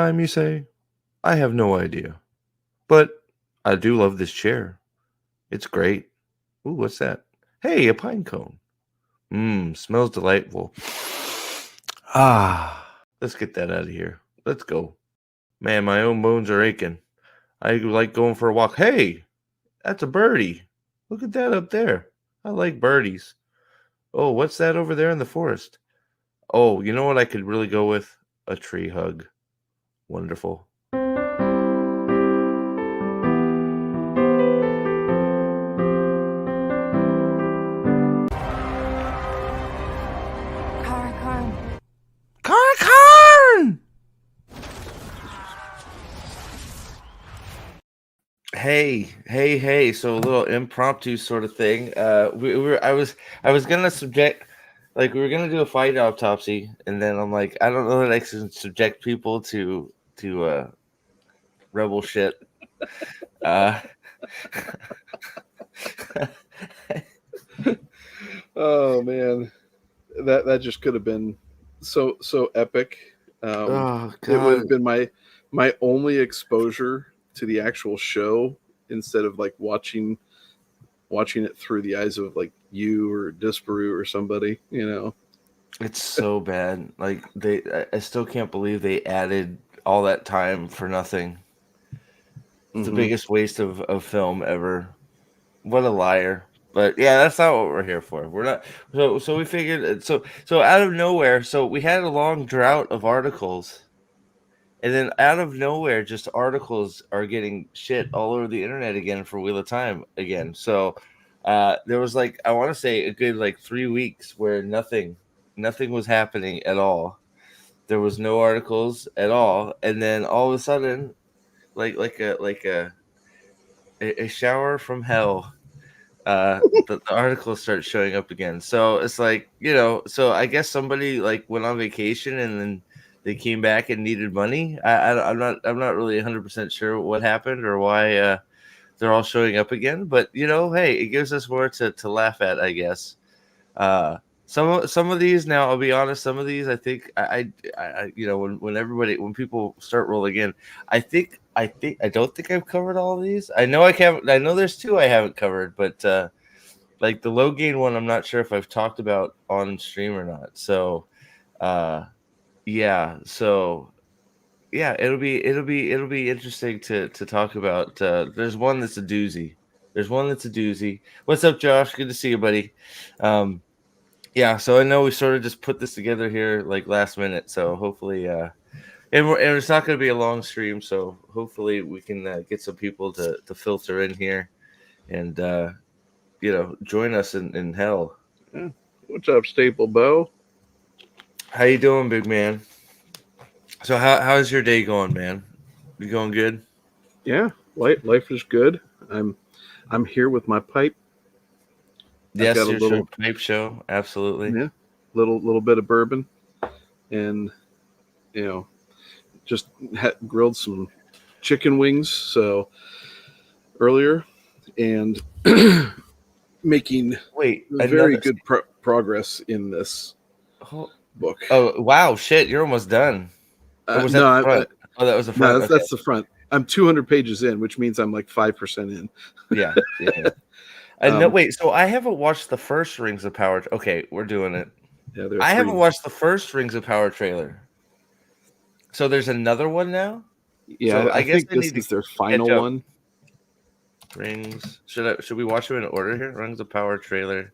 time, you say? I have no idea. But I do love this chair. It's great. Ooh, what's that? Hey, a pine cone. Smells delightful. Let's get that out of here. Let's go. Man, my own bones are aching. I like going for a walk. Hey, that's a birdie. Look at that up there. I like birdies. Oh, what's that over there in the forest? Oh, you know what I could really go with? A tree hug. Wonderful. Carn! Hey. So a little impromptu sort of thing. I was gonna subject, like, we were gonna do a fight autopsy, and then I'm like, I don't know that I can subject people to rebel shit. Oh man, that just could have been so epic. Oh It would have God. been my only exposure to the actual show instead of like watching it through the eyes of like you or Disparu or somebody, you know. It's so bad. Like I still can't believe they added all that time for nothing. It's the biggest waste of film ever. What a liar. But yeah, that's not what we're here for. We're not. So we figured. So out of nowhere. So we had a long drought of articles, and then out of nowhere, just articles are getting shit all over the internet again for Wheel of Time again. So there was, like, I want to say a good like 3 weeks where nothing was happening at all. There was no articles at all, and then all of a sudden, like a shower from hell, the articles start showing up again. So it's like, so I guess somebody like went on vacation and then they came back and needed money. I'm not really 100% sure what happened or why they're all showing up again. But hey, it gives us more to laugh at, I guess. Some of these, now I'll be honest, some of these I think when people start rolling in, I don't think I've covered all of these. I know there's two I haven't covered, but like the low gain one, I'm not sure if I've talked about on stream or not. So yeah, yeah, it'll be interesting to talk about. There's one that's a doozy. What's up, Josh? Good to see you, buddy. Yeah, so I know we sort of just put this together here like last minute, so hopefully and it's not going to be a long stream, so hopefully we can get some people to filter in here and join us in hell. Yeah. What's up, Staple Bow? How you doing, big man? So how's your day going, man? You going good? Yeah, life is good. I'm here with my pipe. I've Yes, got a your show, little pipe show, absolutely. yeah, little bit of bourbon, and you know, just grilled some chicken wings so earlier, and making Wait, very another. good progress in this Oh, book. oh wow, shit! You're almost done. Or was that No, the front? Oh, that was the no, front. Okay. that's the front. I'm 200 pages in, which means I'm like 5% in. Yeah. I know. Wait, so I haven't watched the first Rings of Power. Okay, we're doing it. Yeah, there are I haven't three. watched the first Rings of Power trailer. So there's another one now. Yeah, So I I guess think I this need to is their catch final up. one. Rings. Should we watch them in order here? Rings of Power trailer.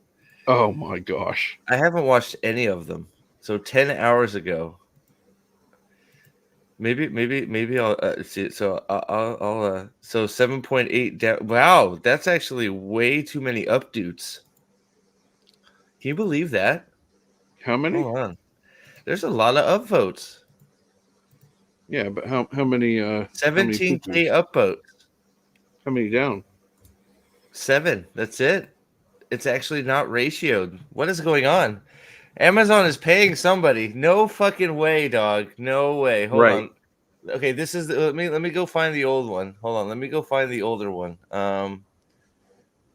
Oh my gosh! I haven't watched any of them. So 10 hours ago. Maybe I'll see. So I'll so 7.8 down. Wow, that's actually way too many updates. Can you believe that? How many? Hold on. There's a lot of upvotes. Yeah, but how many? How many 17K figures? upvotes. How many down? 7. That's it. It's actually not ratioed. What is going on? Amazon is paying somebody. No fucking way, dog. No way. Hold Right. on. Okay, this is let me go find the old one. Hold on. Let me go find the older one.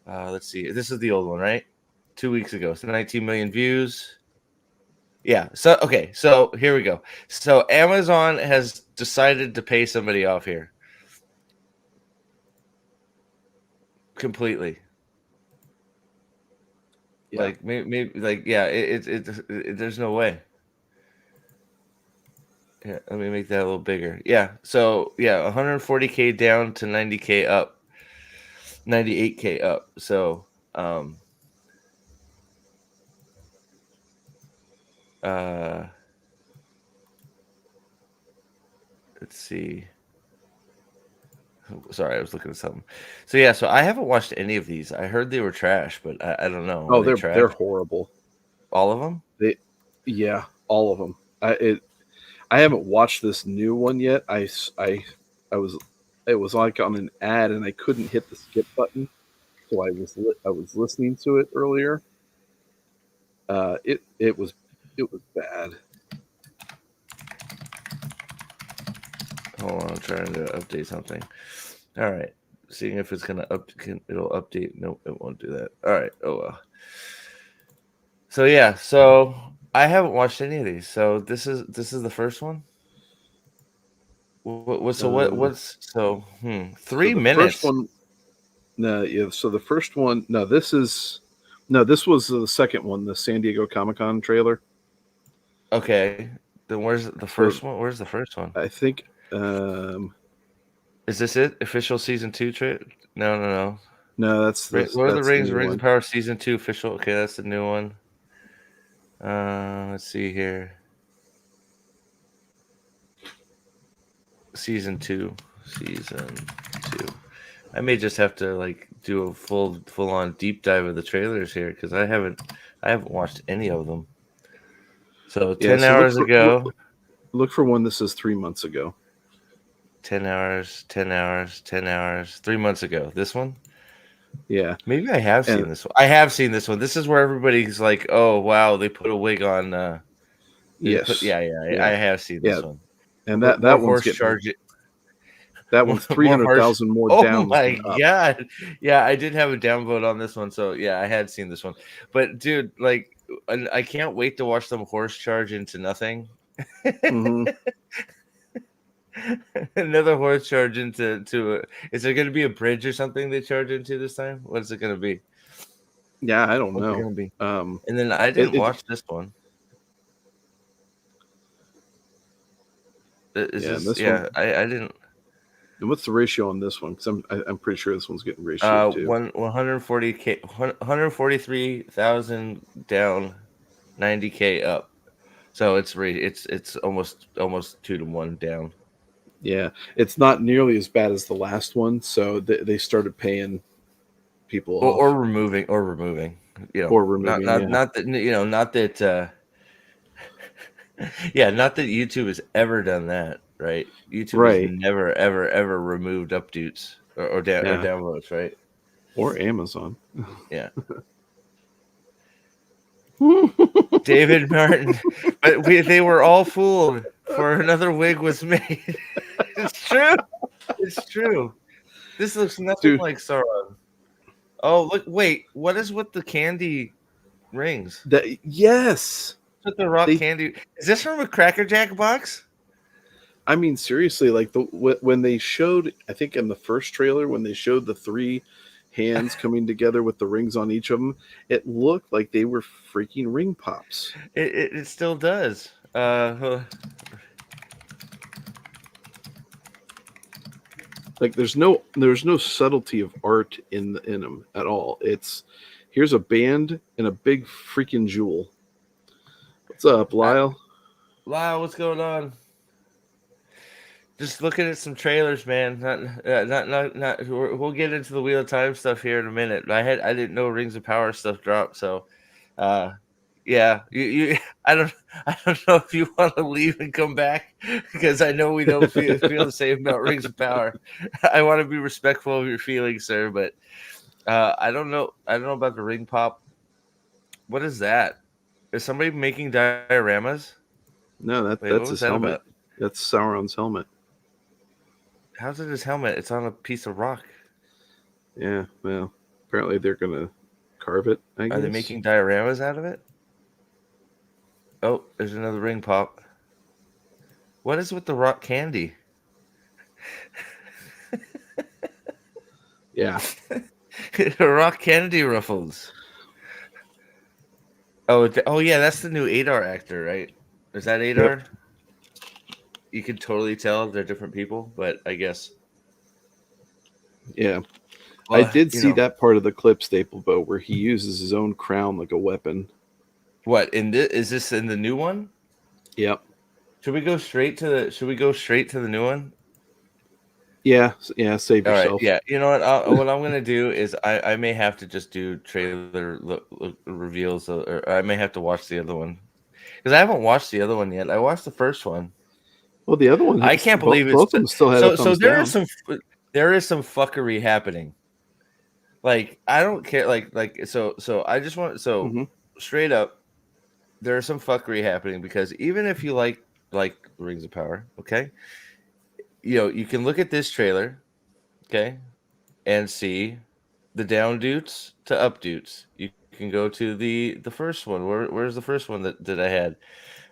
Let's see. This is the old one, right? 2 weeks ago. So 19 million views. Yeah. So okay. So here we go. So Amazon has decided to pay somebody off here completely. Yeah. Like maybe like yeah. There's no way. Yeah. Let me make that a little bigger. Yeah. So yeah, 140K down to 90K up, 98K up. So uh, let's see. Sorry, I was looking at something. So yeah, so I haven't watched any of these. I heard they were trash, but I don't know. Were Oh, they they're trash? horrible. All of them? They, yeah, all of them. I haven't watched this new one yet. I was it was like on an ad and I couldn't hit the skip button, so I was listening to it earlier. It was bad. Hold on, I'm trying to update something. All right, seeing if it's gonna it'll update. Nope, it won't do that. All right. Oh well. So yeah, so I haven't watched any of these. So this is the first one. Uh, What's so so three the first minutes? one, no, yeah. So the first one, no, this was the second one, the San Diego Comic Con trailer. Okay, then where's the So first one? Where's the first one? I think, Is this it? Official season two trade? No, no, no. no, Lord of the that's the Rings, new Rings of one. Power season two official. Okay, that's the new one. Let's see here. Season two. Season two. I may just have to like do a full on deep dive of the trailers here because I haven't watched any of them. So Yeah. 10 hours ago, Look for one. This is 3 months ago. 10 hours, 10 hours, 10 hours, 3 months ago. This one. Yeah, Maybe I have and seen this one. I have seen this one. This is where everybody's like, "Oh wow, they put a wig on." They put yes, I yeah, have seen yeah, this one. and More that one's horse getting charge. that one's three More hundred harsh. thousand more Oh downs my than up. god. Yeah, I did have a downvote on this one. So yeah, I had seen this one. But dude, like I can't wait to watch them horse charge into nothing. Hmm. Another horse charge into is there gonna be a bridge or something they charge into this time? What is it gonna be? Yeah, I don't What's it know. gonna be? Um, And then I didn't it watch this one. Is yeah, and this this one. yeah, I didn't And what's the ratio on this one? Because I'm pretty sure this one's getting ratioed too. 140K 143,000 down 90K up. So it's almost 2 to 1 down. Yeah, it's not nearly as bad as the last one, so they started paying people Or off removing. or removing. Yeah, Not that not that yeah, not that YouTube has ever done that, right? YouTube has right. never ever removed updates or Yeah, downloads, right? or Amazon. Yeah. David Martin, but they were all fooled. For another wig was made. It's true. It's true. This looks nothing Dude, like Sauron. Oh, look! Wait, what is with the candy rings? that yes, With the rock they. candy? Is this from a Cracker Jack box? I mean, seriously, like when they showed, I think in the first trailer when they showed the three hands coming together with the rings on each of them, it looked like they were freaking ring pops. It still does. Like there's no subtlety of art in them at all. It's here's a band and a big freaking jewel. What's up, Lyle? Wow, what's going on? Just looking at some trailers, man. Not. We'll get into the Wheel of Time stuff here in a minute. I didn't know Rings of Power stuff dropped, so uh, yeah. You I don't know if you want to leave and come back because I know we don't feel the same about Rings of Power. I want to be respectful of your feelings, sir, but I don't know about the ring pop. What is that? Is somebody making dioramas? No, Wait, what that's was his that helmet. about? That's Sauron's helmet. How's it his helmet? It's on a piece of rock. Yeah, well, apparently they're gonna carve it, I Are they guess. making dioramas out of it? Oh, there's another ring pop. What is with the rock candy? Yeah. Rock candy ruffles. Oh, oh yeah, that's the new Adar actor, right? Is that Yep. Adar? You can totally tell they're different people, but I guess. Yeah. I Well, did you see know that part of the clip, Staple Bow, where he uses his own crown like a weapon. what in this is this in the new one? Yep. Should we go straight to the? Should we go straight to the new one? Yeah. Yeah. Save All right, yourself. yeah. You know what? What I'm gonna do is I may have to just do trailer reveals, or I may have to watch the other one because I haven't watched the other one yet. I watched the first one. Well, the other one, I can't believe it's both of them still had a so. thumbs down. There is some fuckery happening. Like I don't care. So I just want Hmm. straight up. There is some fuckery happening because even if you like Rings of Power, okay, you can look at this trailer, okay, and see the down dudes to up dudes. You can go to the first one. Where's the first one that I had?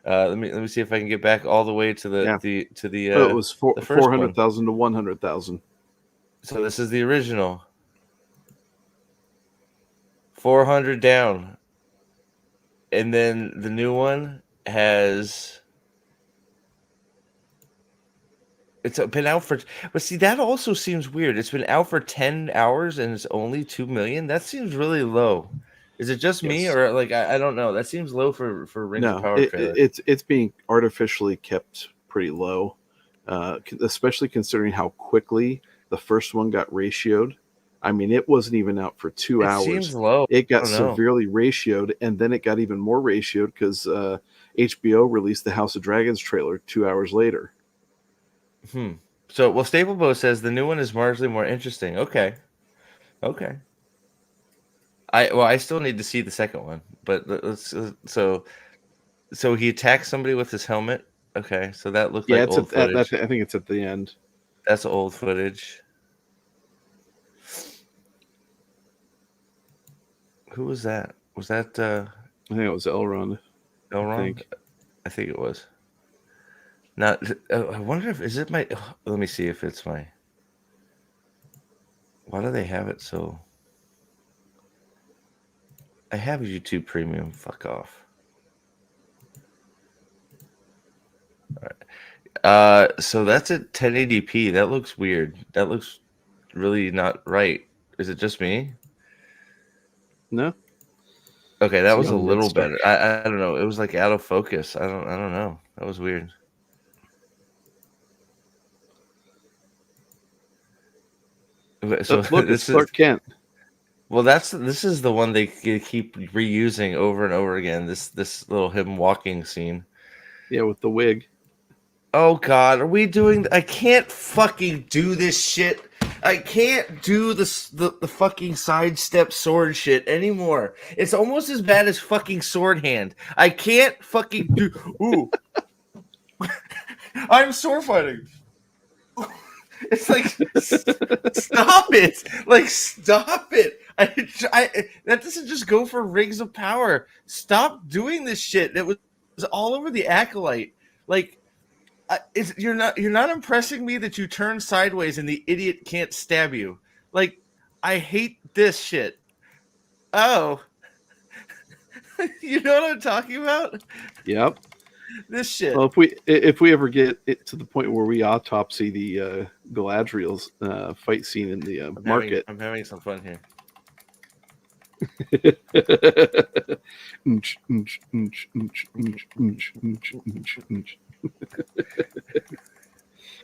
Let me see if I can get back all the way to Yeah. Oh, it was the first four hundred one. thousand to 100,000. So this is the original. 400 down. And then the new one has been out for, but see that also seems weird. It's been out for 10 hours and it's only 2 million. That seems really low. Is it just me Yes. or like I don't know. That seems low for Rings of No, Power trailer. it's being artificially kept pretty low, especially considering how quickly the first one got ratioed. I mean, it wasn't even out for 2 hours. Seems low. It I got don't know. severely ratioed, and then it got even more ratioed because HBO released the House of Dragons trailer 2 hours later. So well, Staplebo says the new one is marginally more interesting. Okay. Okay. I still need to see the second one, but let's so he attacks somebody with his helmet. Okay, so that looked Yeah, like it's old footage. I think it's at the end. That's old footage. Who was that? Was that I think it was Elrond. I Elrond? think. I think it was. Not. I wonder if is it my. Let me see if it's my. Why do they have it so? I have YouTube Premium. Fuck off. So that's at 1080p. That looks weird. That looks really not right. Is it just me? No, Okay, that it's was a young Ned little Stark. better. I don't know. It was like out of focus. I don't know. That was weird. Okay, Oh, so look, it's this is Clark Kent. well. This is the one they keep reusing over and over again. This little him walking scene. Yeah, with the wig. Oh God, are we doing? I can't fucking do this shit. I can't do the fucking sidestep sword shit anymore. It's almost as bad as fucking sword hand. I can't fucking do. Ooh, I'm sword fighting. It's like stop it. Like stop it. That doesn't just go for Rings of Power. Stop doing this shit. It was all over the Acolyte. Like you're not impressing me that you turn sideways and the idiot can't stab you. Like I hate this shit. Oh, you know what I'm talking about? Yep. This shit. Well, if we ever get it to the point where we autopsy the Galadriel's fight scene in the market. I'm having some fun here.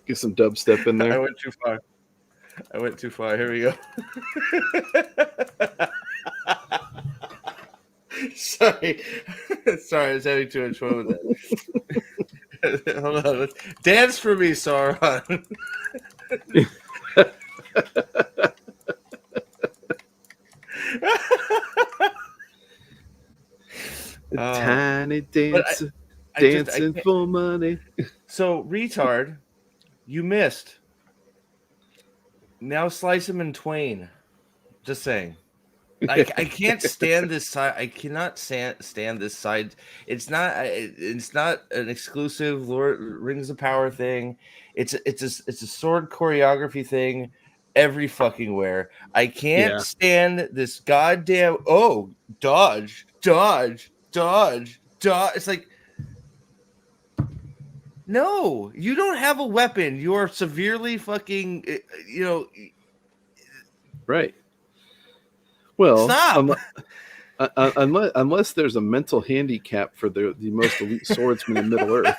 Get some dubstep in I there. went too far. I went too far. Here we go. Sorry. Sorry, I was having too much fun with that. Hold on. Dance for me, Sauron. Tiny But dancer I dancing for money. So, retard, you missed. Now slice him in twain. Just saying. I can't stand this side. I cannot stand this side. It's not an exclusive Lord Rings of Power thing. It's a sword choreography thing every fucking where. I can't Yeah. stand this goddamn dodge, dodge, dodge, dodge. It's like, no, you don't have a weapon. You are severely fucking Right. Well, stop. unless there's a mental handicap for the most elite swordsman in Middle Earth,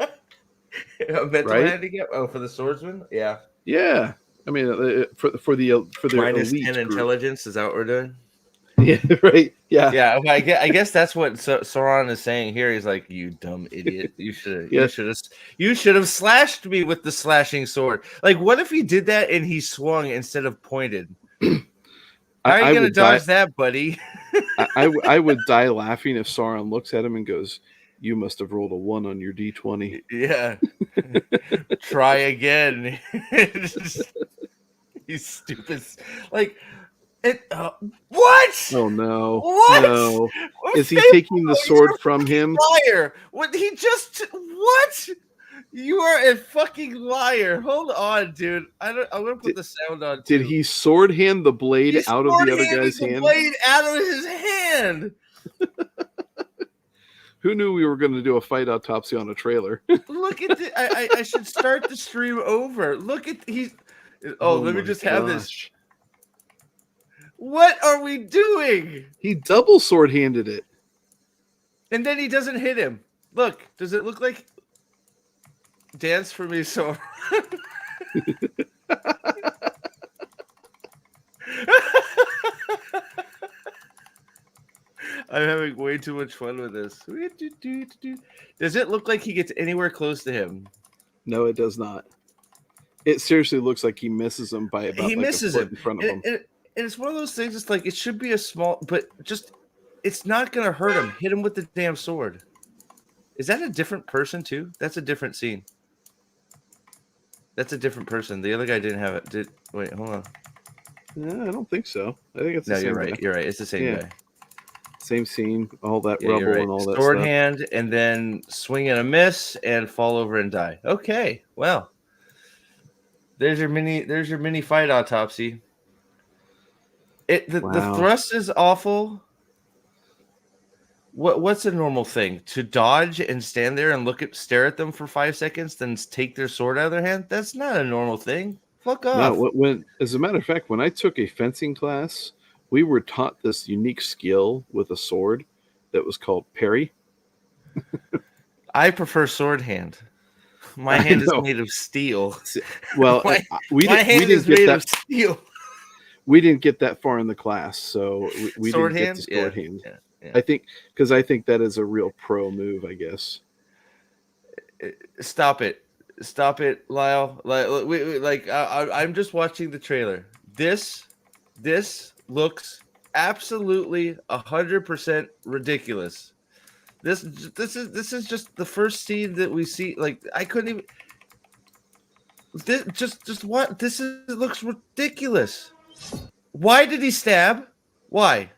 A mental right? handicap? Oh, for the swordsman? Yeah. Yeah. I mean, for the Minus 10 elite group. intelligence. Is that what we're doing? Yeah. Right. Yeah. Yeah. Okay, I guess that's what Sauron is saying here. He's like, "You dumb idiot! Yeah. You should have slashed me with the slashing sword. Like, what if he did that and he swung instead of pointed? How are you I gonna would die. dodge that, buddy? I would die laughing if Sauron looks at him and goes, "You must have rolled a 1 on your d20." Yeah. Try again. You stupid. Like it. What? Oh no! What? No, is he Fable, taking the sword you're a from fucking him? liar. What he just what? You are a fucking liar. Hold on, dude. I'm gonna put the sound on too. Did he sword hand the blade He's out of the other sword-handing guy's the hand? blade out of his hand. Who knew we were going to do a fight autopsy on a trailer? Look at the. I should start the stream over. Look at he's. Oh, let me my just have this. gosh. What are we doing? He double sword handed it. And then he doesn't hit him. Look, does it look like dance for me, so I'm having way too much fun with this. Does it look like he gets anywhere close to him? No, it does not. It seriously looks like he misses him by about He like misses a foot him. in front of him. And it's one of those things. It's like it should be a small, but just it's not gonna hurt him. Hit him with the damn sword. Is that a different person too? That's a different scene. That's a different person. The other guy didn't have it. Wait, hold on. No, I don't think so. I think it's the No, same you're right. guy. You're right. It's the same guy. Same scene, all that Yeah, rubble you're right. and all that Sword stuff. hand, and then swing and a miss, and fall over and die. Okay, well, there's your mini fight autopsy. The thrust is awful. What's a normal thing? To dodge and stand there and stare at them for 5 seconds, then take their sword out of their hand? That's not a normal thing. Fuck off. No, as a matter of fact, when I took a fencing class, we were taught this unique skill with a sword that was called parry. I prefer sword hand. My hand is made of steel. Well, we didn't get that. Of steel. We didn't get that far in the class, so we sword didn't hand? get to sword hand. Yeah. I think that is a real pro move, I guess. Stop it, Lyle. I'm just watching the trailer. This looks absolutely 100% ridiculous. This is just the first scene that we see. Like I couldn't even. This just what this is. It looks ridiculous. Why did he stab? Why?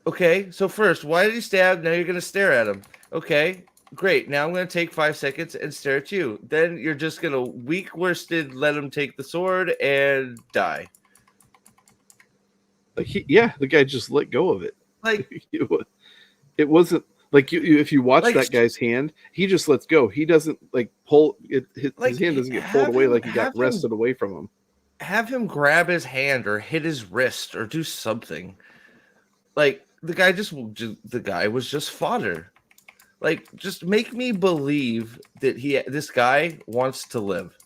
Okay, so first, why did he stab? Now you're gonna stare at him. Okay, great. Now I'm gonna take 5 seconds and stare at you. Then you're just gonna weak-worsted let him take the sword and die. Like the guy just let go of it. Like it wasn't like if you watch that guy's hand, he just lets go. He doesn't like pull it. His hand doesn't get pulled away like he got wrested away from him. Have him grab his hand or hit his wrist or do something. Like the guy was just fodder. Like just make me believe that this guy wants to live.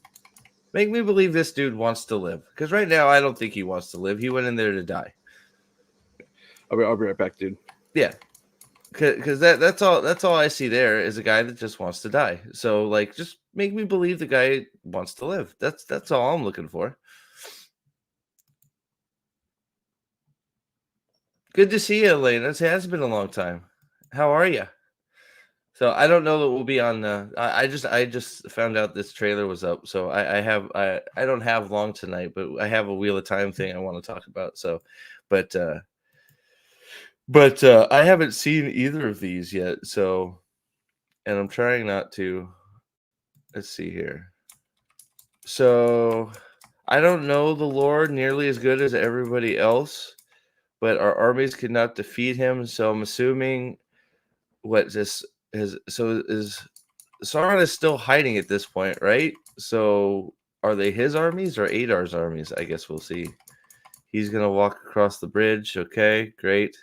Make me believe this dude wants to live. Because right now I don't think he wants to live. He went in there to die. I'll be right back, dude. Yeah. Because that's all I see there is a guy that just wants to die. So like just make me believe the guy wants to live. That's all I'm looking for. Good to see you, Elaine. It has been a long time. How are you? So I don't know that we'll be on. I just found out this trailer was up, so I don't have long tonight, but I have a Wheel of Time thing I want to talk about. So, but I haven't seen either of these yet. So, and I'm trying not to. Let's see here. So I don't know the lore nearly as good as everybody else, but our armies could not defeat him. So I'm assuming what this is. Sauron is still hiding at this point, right? So are they his armies or Adar's armies? I guess we'll see. He's gonna walk across the bridge. Okay, great.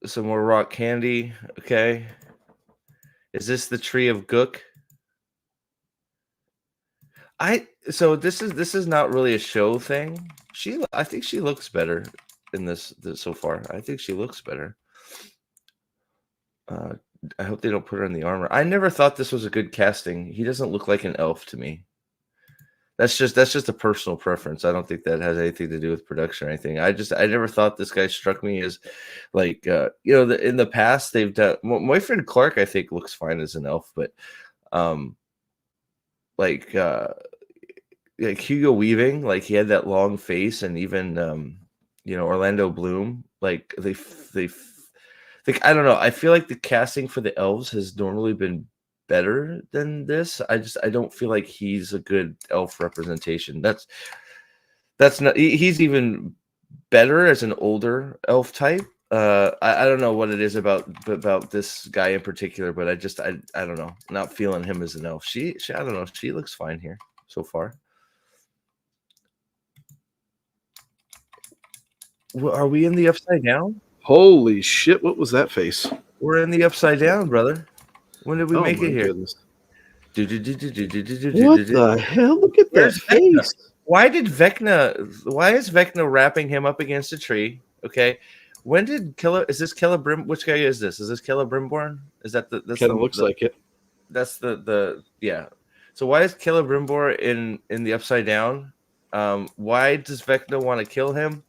Some more rock candy. Okay. Is this the tree of Gook? So this is not really a show thing. I think she looks better in this so far. I think she looks better. I hope they don't put her in the armor. I never thought this was a good casting. He doesn't look like an elf to me. That's just a personal preference. I don't think that has anything to do with production or anything. I never thought this guy struck me as like in the past they've done. My friend Clark I think looks fine as an elf, but like Hugo Weaving, like he had that long face, and even Orlando Bloom, like they like I don't know. I feel like the casting for the elves has normally been better than this. I don't feel like he's a good elf representation. That's not. He's even better as an older elf type. I don't know what it is about this guy in particular, but I don't know. Not feeling him as an elf. She I don't know. She looks fine here so far. Are we in the upside down? Holy shit! What was that face? We're in the upside down, brother. When did we make it here? Goodness. What the hell? Look at that face. Why is Vecna wrapping him up against a tree? Okay. When did is this Celebrim? Which guy is this? Is this Celebrimborn? Is that the kind of looks like it? That's the yeah. So why is Celebrimbor in the upside down? Why does Vecna want to kill him?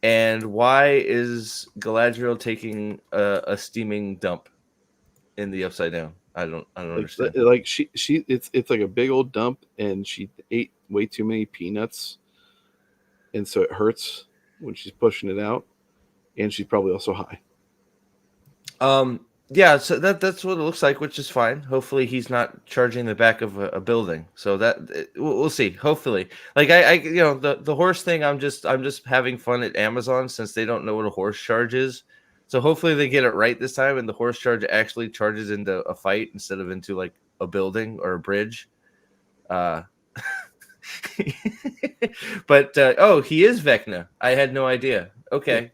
And why is Galadriel taking a steaming dump in the upside down? I don't understand. Like it's like a big old dump, and she ate way too many peanuts, and so it hurts when she's pushing it out, and she's probably also high. Yeah, so that's what it looks like, which is fine. Hopefully, he's not charging the back of a building. So we'll see. Hopefully, like the horse thing. I'm just having fun at Amazon since they don't know what a horse charge is. So hopefully they get it right this time, and the horse charge actually charges into a fight instead of into like a building or a bridge. But he is Vecna. I had no idea. Okay,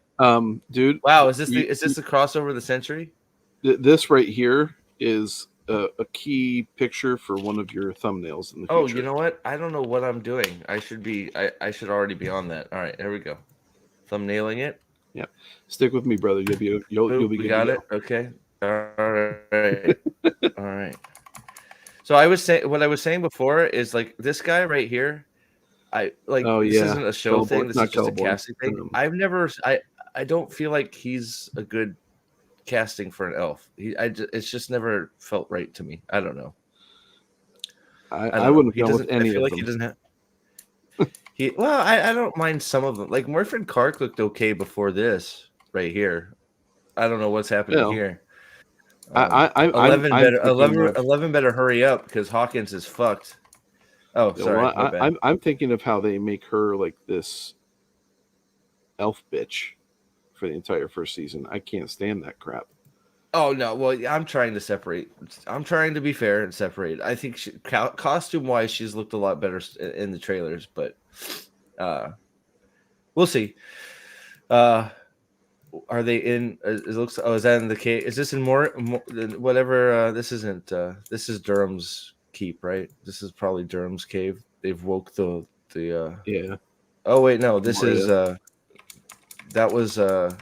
dude. Wow, is this the crossover of the century? This right here is a key picture for one of your thumbnails in the future. Oh, you know what? I don't know what I'm doing. I should already be on that. All right, here we go. Thumbnailing it. Yeah, stick with me, brother. You'll be good. Got it. Okay. All right. All right. So what I was saying before is like this guy right here. This isn't a show thing. This is just a casting thing. I don't feel like he's a good casting for an elf. It's just never felt right to me. I don't know. I wouldn't go with any of them. I feel like he doesn't have. I don't mind some of them. Like Morford Kark looked okay before this right here. I don't know what's happening here. 11 better hurry up because Hawkins is fucked. Oh, sorry. Well, I'm thinking of how they make her like this elf bitch for the entire first season. I can't stand that crap. Oh no! Well, I'm trying to separate. I'm trying to be fair and separate. I think costume-wise, she's looked a lot better in the trailers, but we'll see. Are they in? It looks. Oh, is that in the cave? Is this in more whatever? This isn't. This is Durham's keep, right? This is probably Durham's cave. They've woke the. Yeah. Oh wait, no. This is. That was the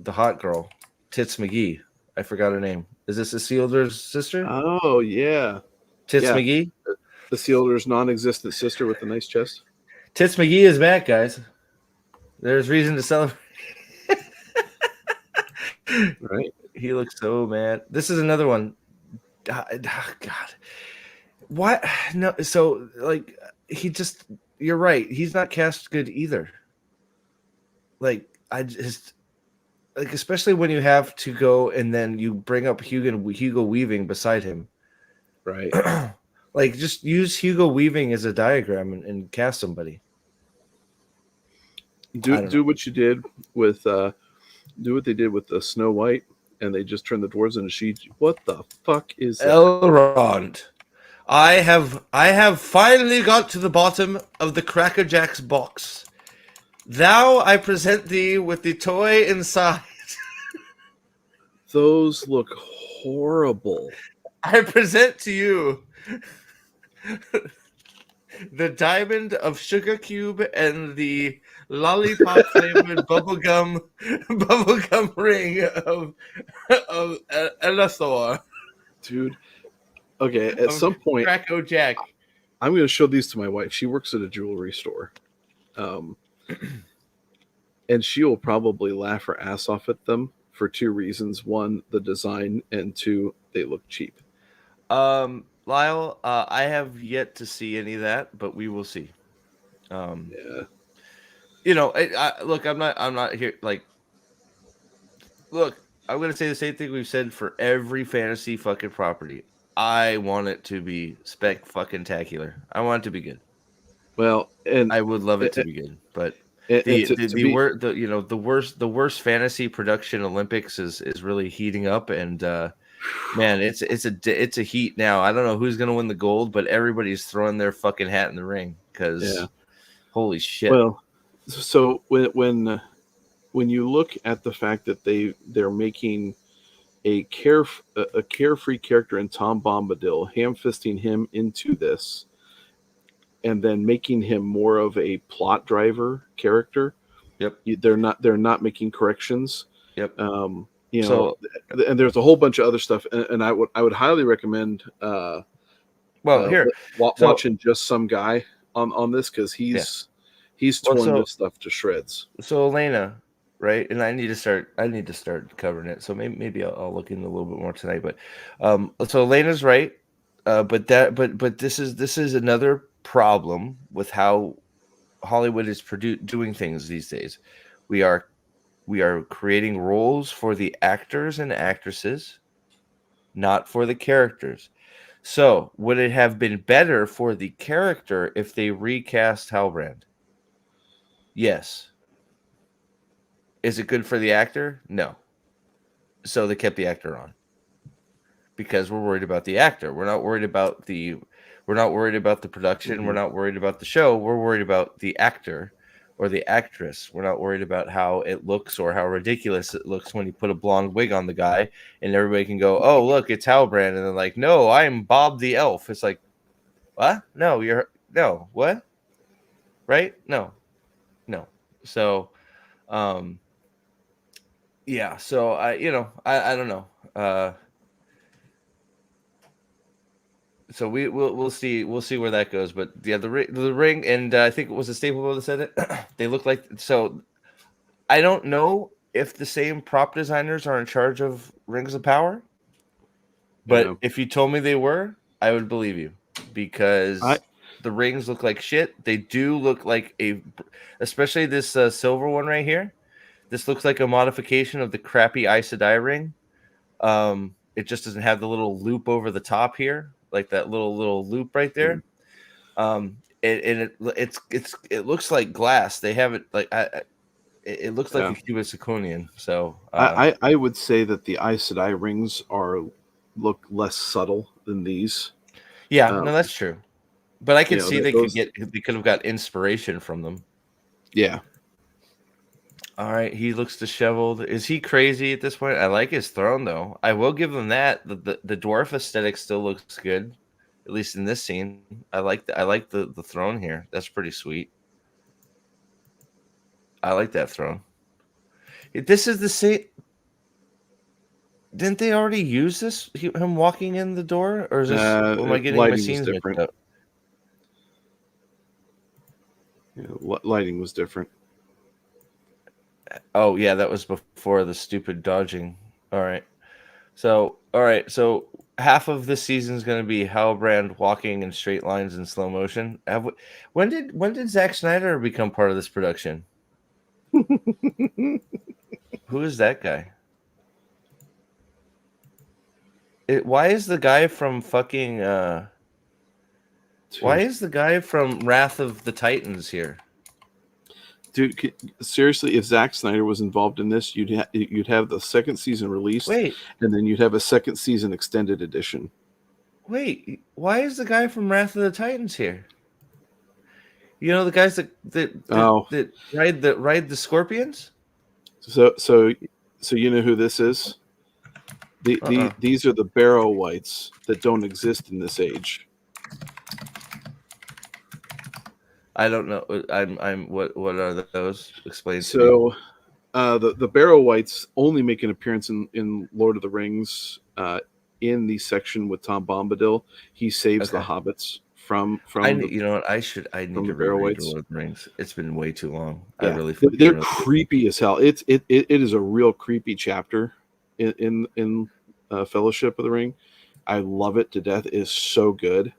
hot girl, Tits McGee. I forgot her name. Is this Isildur's sister? Oh, yeah. Tits McGee? Isildur's non-existent sister with the nice chest. Tits McGee is back, guys. There's reason to celebrate. Right. He looks so mad. This is another one. God, what? No, so like he just. You're right. He's not cast good either. Like I just like, especially when you have to go and then you bring up Hugo Weaving beside him. Right. Like, just use Hugo Weaving as a diagram and cast somebody. I don't know. Do what you did with do what they did with the Snow White, and they just turned the dwarves into she. What the fuck is that? Elrond. I have finally got to the bottom of the Cracker Jack's box. Thou I present thee with the toy inside. Those look horrible. I present to you the diamond of sugar cube and the lollipop flavored bubblegum ring of Elathor. Dude. Okay, at Of some point, Cracker Jack. I'm going to show these to my wife. She works at a jewelry store. And she will probably laugh her ass off at them for two reasons. One, the design, and two, they look cheap. Lyle, I have yet to see any of that, but we will see. Yeah. You know, look, I'm not here. Like, look, I'm gonna say the same thing we've said for every fantasy fucking property. I want it to be fucking tacular. I want it to be good. Well, and I would love it to be good, but the worst fantasy production Olympics is really heating up, and man, it's a heat now. I don't know who's gonna win the gold, but everybody's throwing their fucking hat in the ring because holy shit. Well, so when you look at the fact that they're making a carefree character in Tom Bombadil, ham-fisting him into this, and then making him more of a plot driver character. Yep. They're not making corrections. Yep. And there's a whole bunch of other stuff, and I would highly recommend watching just some guy on this, because he's torn this stuff to shreds. So Elena, right? And I need to start covering it. So maybe I'll look into a little bit more tonight. But so Elena's right. But this is another problem with how Hollywood is doing things these days. We are creating roles for the actors and actresses, not for the characters. So would it have been better for the character if they recast Halbrand? Yes. Is it good for the actor? No. So they kept the actor on because we're worried about the actor. We're not worried about the production. Mm-hmm. We're not worried about the show. We're worried about the actor or the actress. We're not worried about how it looks or how ridiculous it looks when you put a blonde wig on the guy and everybody can go, "Oh, look, it's Halbrand," and they're like, "No, I'm Bob the Elf." It's like, what? No, what? Right? No. So, yeah. So I don't know. So we'll see where that goes. But yeah, the ring, and I think it was a Staple that said it. They look like, so. I don't know if the same prop designers are in charge of Rings of Power, but if you told me they were, I would believe you, because the rings look like shit. They do look like especially this silver one right here. This looks like a modification of the crappy Aes Sedai ring. It just doesn't have the little loop over the top here, like that little loop right there. It looks like glass. They have it like it looks like a Cubist zirconian. So I would say that the Aes Sedai rings look less subtle than these. Yeah, no, that's true. But I could see they could have got inspiration from them. Yeah. All right, he looks disheveled. Is he crazy at this point? I like his throne, though. I will give him that. The dwarf aesthetic still looks good, at least in this scene. I like the throne here. That's pretty sweet. I like that throne. This is the same. Didn't they already use this? Him walking in the door, or is this? Am I getting my scenes mixed up? Yeah, lighting was different. Oh yeah, that was before the stupid dodging. All right. So half of this season is going to be Halbrand walking in straight lines in slow motion. When did Zack Snyder become part of this production? Who is that guy? Why is the guy from fucking why Dude, is the guy from Wrath of the Titans here? dude, seriously, if Zack Snyder was involved in this, you'd have the second season released, Wait, and then you'd have a second season extended edition. wait, why is the guy from Wrath of the Titans here? You know the guys Oh, that ride the scorpions? so you know who this is? Uh-uh. These are the Barrow Whites that don't exist in this age. I don't know. I'm what are those? Explain to me. So the Barrow Whites only make an appearance in Lord of the Rings in the section with Tom Bombadil. He saves the Okay. hobbits from You know what? I need from to the Barrow reread Whites. Lord of the Rings. It's been way too long. I Yeah, really they're really creepy as hell. It is a real creepy chapter in Fellowship of the Ring. I love it to death. It is so good.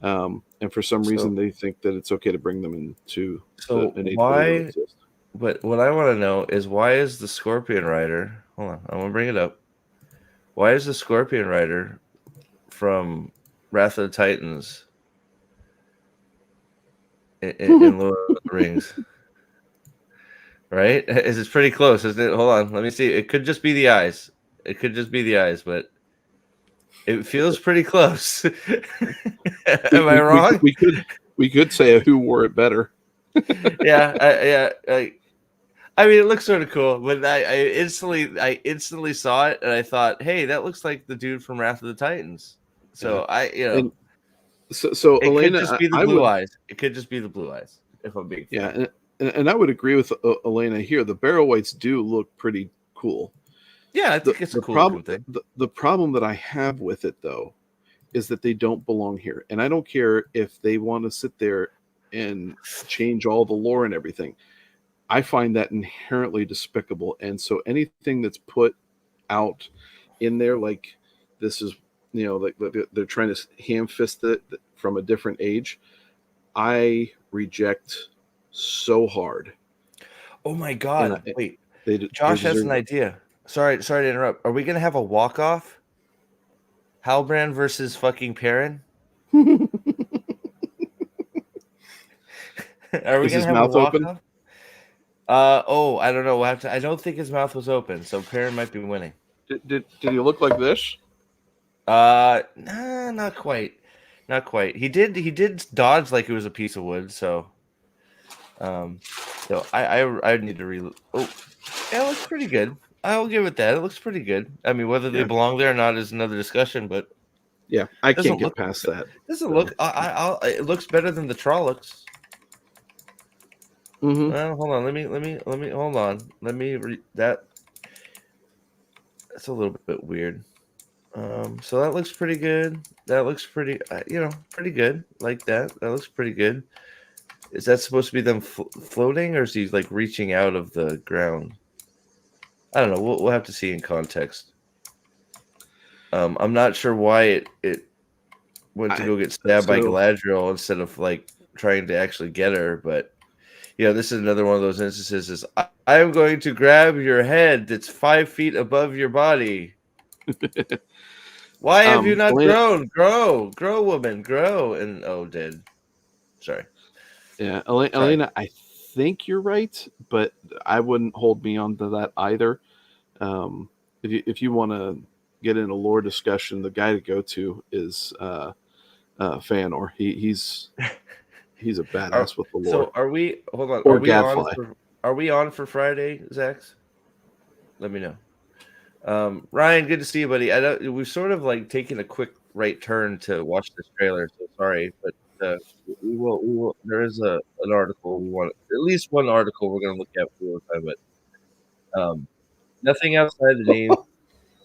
And for some so reason, they think that it's okay to bring them into so an age where they don't why exist. but what I want to know is why is the Scorpion Rider hold on, I want to bring it up. Why is the Scorpion Rider from Wrath of the Titans in Lord of the Rings? Right? It's pretty close, isn't it? Hold on, let me see. It could just be the eyes. It could just be the eyes, but it feels pretty close. We, Am I we, we, wrong? we could say who wore it better. I mean, it looks sort of cool, but I instantly saw it and I thought, hey, that looks like the dude from Wrath of the Titans. Yeah. So And so it could just Elena, be the I blue would, eyes. It could just be the blue eyes, if I'm being yeah, fair. and I would agree with Elena here. The Barrow Whites do look pretty cool. Yeah, I The think it's a the cool problem looking thing. the problem that I have with it though is that they don't belong here. And I don't care if they want to sit there and change all the lore and everything. I find that inherently despicable. And so anything that's put out in there, like this is, like they're trying to ham fist it from a different age, I reject so hard. Oh my And god. Wait. they Josh has an deserve it. idea. Sorry to interrupt. Are we gonna have a walk off? Halbrand versus fucking Perrin? Are we Is gonna his have a mouth walk open? off? I don't know. We'll have to. I don't think his mouth was open, so Perrin might be winning. Did he look like this? Nah, not quite. Not quite. He did dodge like it was a piece of wood, um so I need to re oh yeah, it looks pretty good. I'll give it that. It looks pretty good. I mean, whether they Yeah. belong there or not is another discussion, but Yeah. I it doesn't can't look get past that. doesn't look So. it looks better than the Trollocs. Mm-hmm. Well, hold on. Let me hold on. That's a little bit weird. So that looks pretty good. That looks pretty, pretty good. Like that. That looks pretty good. Is that supposed to be them floating, or is he like reaching out of the ground? I don't know. We'll have to see in context. I'm not sure why it went to I go get stabbed by so Galadriel instead of like trying to actually get her. But this is another one of those instances. I am going to grab your head that's 5 feet above your body. Why have you not Elena, grown? Grow, woman, grow. And dead. Sorry. yeah, Sorry. Elena, I think you're right, but I wouldn't hold me onto that either. If you want to get in a lore discussion, the guy to go to is Fanor. He's a Are, badass with the lore. so are we? Hold on. Or Gadfly. Are we on for Friday, Zax? Let me know. Ryan, good to see you, buddy. I know we've sort of like taken a quick right turn to watch this trailer, so sorry, but we will. We will. There is an article we want, at least one article we're going to look at for the time, but nothing outside the name.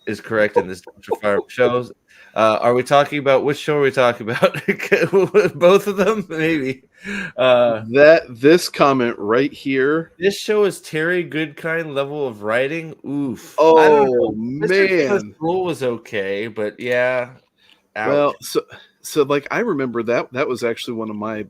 is correct in this Fire shows. Are we talking about which show are we talking about? Both of them, maybe. This comment right here. This show is Terry Goodkind level of writing. Oof. I don't Oh know. Mr. First man. Rule was okay, but yeah. Ouch. Well, so like I remember that was actually one of my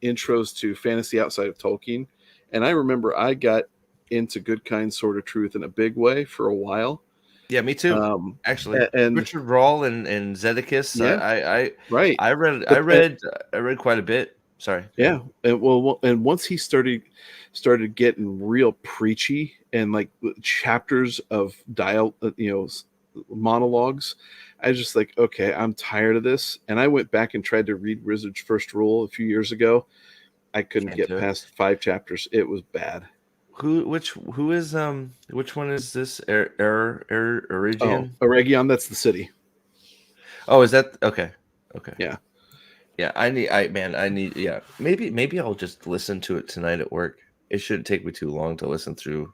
intros to fantasy outside of Tolkien, and I remember I got into Good Kind Sort of Truth in a big way for a while. Yeah, me too. Actually, And Richard Rawl and Zedekiss. Yeah, right. I read quite a bit. Sorry. Yeah, and and once he started getting real preachy and like chapters of monologues, I was just like, okay, I'm tired of this. And I went back and tried to read Wizard's First Rule a few years ago. I couldn't get past 5 chapters. It was bad. Which one is this? Eregion? Oh, Eregion, that's the city. Oh, is that okay? Okay. Yeah. Yeah, yeah. Maybe I'll just listen to it tonight at work. It shouldn't take me too long to listen through.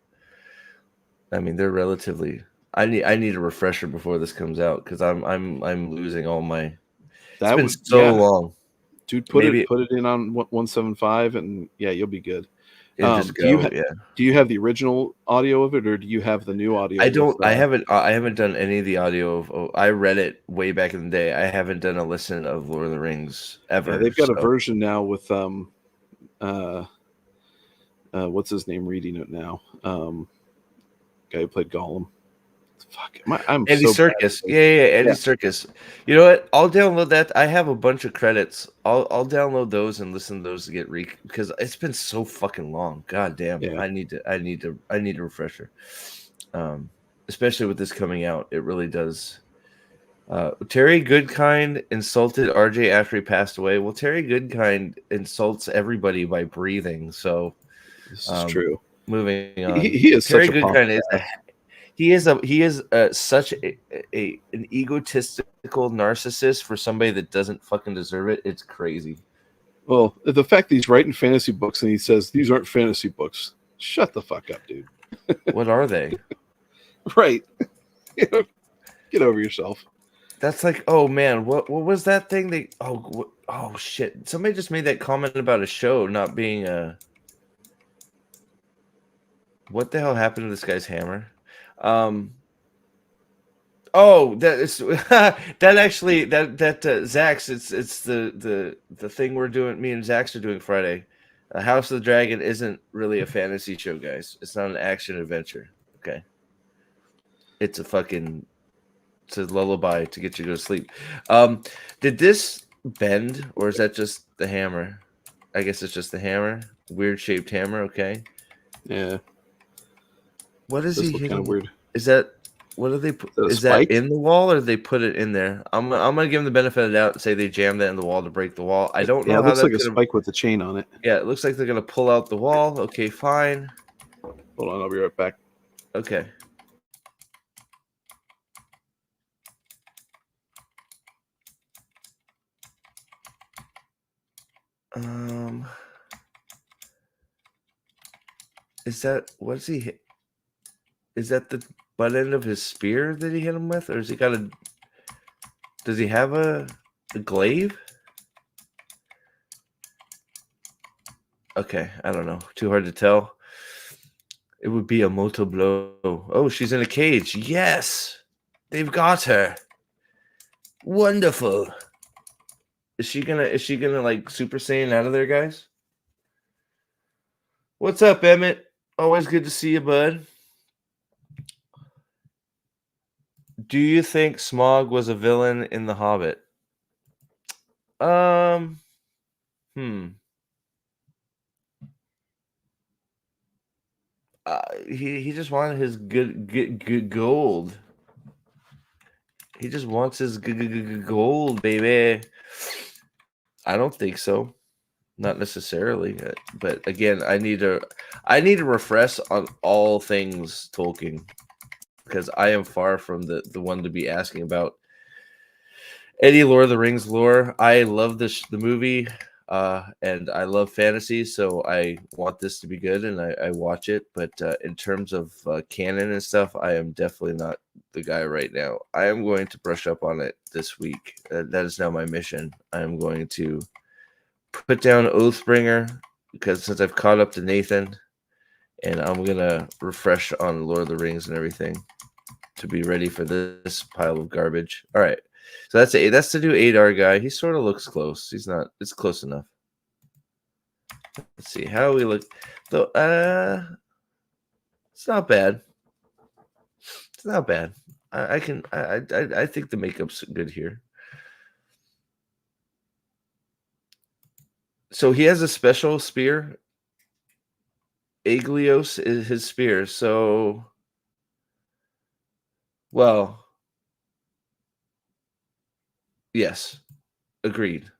I mean, they're relatively. I need a refresher before this comes out because I'm losing all my. It's been so long, dude. Put it in on 175, and yeah, you'll be good. Just go. Do you have the original audio of it, or do you have the new audio? I don't. I haven't done any of the audio of. I read it way back in the day. I haven't done a listen of Lord of the Rings ever. Yeah, they've got a version now with what's his name reading it now? Guy who played Gollum. Fuck, I'm Andy Serkis. Yeah, Andy Serkis. You know what? I'll download that. I have a bunch of credits. I'll download those and listen to those to get because it's been so fucking long. God damn. Yeah. I need a refresher. Especially with this coming out, it really does. Terry Goodkind insulted RJ after he passed away. Well, Terry Goodkind insults everybody by breathing. So this is true. Moving on. He is Terry such a Goodkind is such an egotistical narcissist for somebody that doesn't fucking deserve it. It's crazy. Well, the fact that he's writing fantasy books and he says these aren't fantasy books. Shut the fuck up, dude. What are they? Right. Get over yourself. That's like, oh man, what was that thing? Oh shit! Somebody just made that comment about a show not being a. What the hell happened to this guy's hammer? Oh, that is that actually Zax. It's the thing we're doing. Me and Zax are doing Friday. House of the Dragon isn't really a fantasy show, guys. It's not an action adventure. Okay, it's a lullaby to get you to go to sleep. Did this bend, or is that just the hammer? I guess it's just the hammer. Weird shaped hammer. Okay. Yeah. What is he hitting? Kind of weird. Is that what do they put? Is that in the wall or do they put it in there? I'm gonna give them the benefit of the doubt and say they jammed that in the wall to break the wall. I don't know. Yeah, it looks like a spike with a chain on it. Yeah, it looks like they're gonna pull out the wall. Okay, fine. Hold on, I'll be right back. Okay. Is that what's he hit? Is that the butt end of his spear that he hit him with, or has he got a? Does he have a glaive? Okay, I don't know. Too hard to tell. It would be a mortal blow. Oh, she's in a cage. Yes, they've got her. Wonderful. Is she gonna like Super Saiyan out of there, guys? What's up, Emmett? Always good to see you, bud. Do you think Smaug was a villain in The Hobbit? He just wanted his good gold. He just wants his gold, baby. I don't think so. Not necessarily, but again, I need to refresh on all things Tolkien because I am far from the one to be asking about any Lord of the Rings lore. I love the movie. and I love fantasy, so I want this to be good, and I watch it. But in terms of canon and stuff, I am definitely not the guy right now. I am going to brush up on it this week. That is now my mission. I am going to put down Oathbringer because since I've caught up to Nathan, and I'm gonna refresh on Lord of the Rings and everything to be ready for this pile of garbage. All right. So that's the new Adar guy. He sort of looks close. He's not. It's close enough. Let's see how we look. Though, it's not bad. It's not bad. I think the makeup's good here. So he has a special spear. Aglios is his spear. So, well, yes, agreed.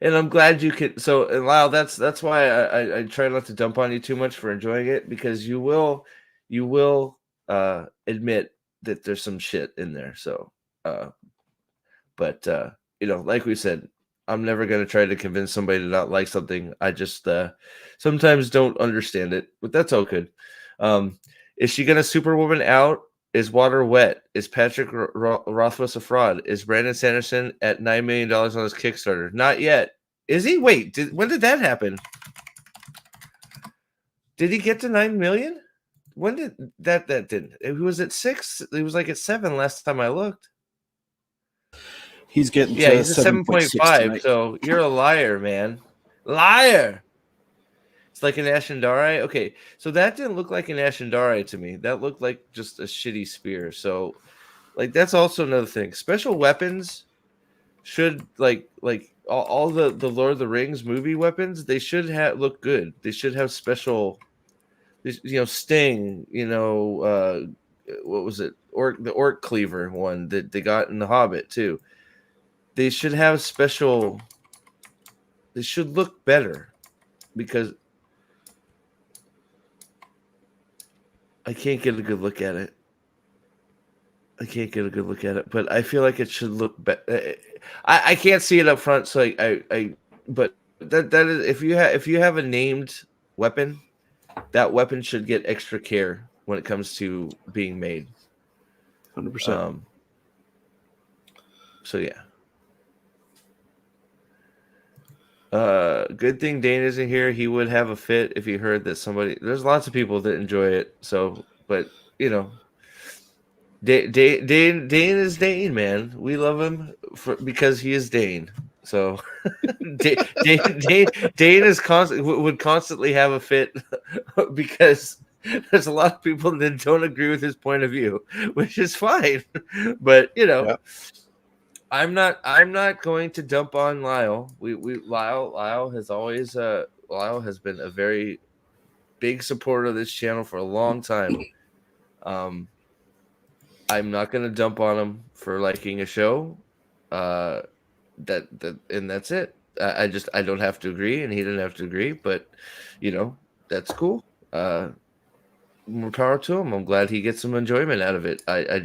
And I'm glad you could. So, and Lyle, that's why I try not to dump on you too much for enjoying it because you will admit that there's some shit in there. So, but like we said, I'm never gonna try to convince somebody to not like something. I just sometimes don't understand it, but that's all good. Is she gonna Superwoman out? Is water wet? Is Patrick Rothfuss a fraud? Is Brandon Sanderson at $9 million on his Kickstarter? Not yet. Is he? Wait, when did that happen? Did he get to 9 million? When did that didn't? It was at 6. It was like at 7 last time I looked. He's getting he's at 7.5. So you're a liar, man. Liar. It's like an Ashendari. Okay, so that didn't look like an Ashendari to me. That looked like just a shitty spear. So, like, that's also another thing. Special weapons should like all the Lord of the Rings movie weapons. They should look good. They should have special. Sting. What was it? The orc cleaver one that they got in the Hobbit too. They should have special. They should look better because. I can't get a good look at it. But I feel like it should look better. I can't see it up front, so but that is if you have a named weapon, that weapon should get extra care when it comes to being made. 100%. So yeah. Good thing Dane isn't here. He would have a fit if he heard that somebody. There's lots of people that enjoy it. So, but Dane is Dane, man. We love him because he is Dane. So, Dane is would constantly have a fit because there's a lot of people that don't agree with his point of view, which is fine. But Yeah. I'm not going to dump on Lyle. Lyle has always Lyle has been a very big supporter of this channel for a long time. I'm not going to dump on him for liking a show. And that's it. I don't have to agree, and he didn't have to agree, but that's cool. More power to him. I'm glad he gets some enjoyment out of it. I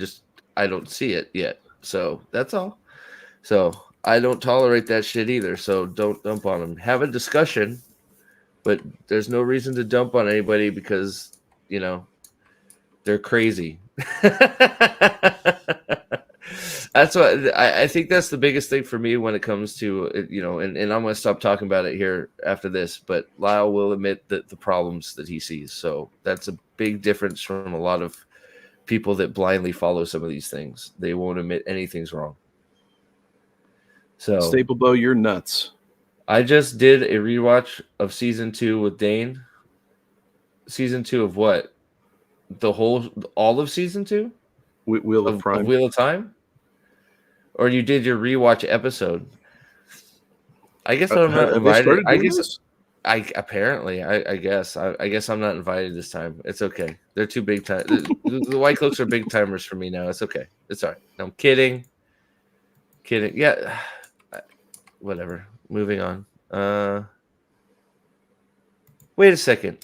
don't see it yet, so that's all. So I don't tolerate that shit either. So don't dump on them. Have a discussion, but there's no reason to dump on anybody because they're crazy. That's what I think. That's the biggest thing for me when it comes to and I'm going to stop talking about it here after this. But Lyle will admit the problems that he sees. So that's a big difference from a lot of people that blindly follow some of these things. They won't admit anything's wrong. So Staple Bow, you're nuts. I just did a rewatch of season 2 with Dane. Season 2 of what? All of season 2? Wheel of Prime. Of Wheel of Time? Or you did your rewatch episode? I guess I'm not invited. I guess I guess I'm not invited this time. It's okay. They're too big time. The White Cloaks are big timers for me now. It's okay. It's all right. No, I'm kidding. Yeah. Whatever. Moving on. Wait a second.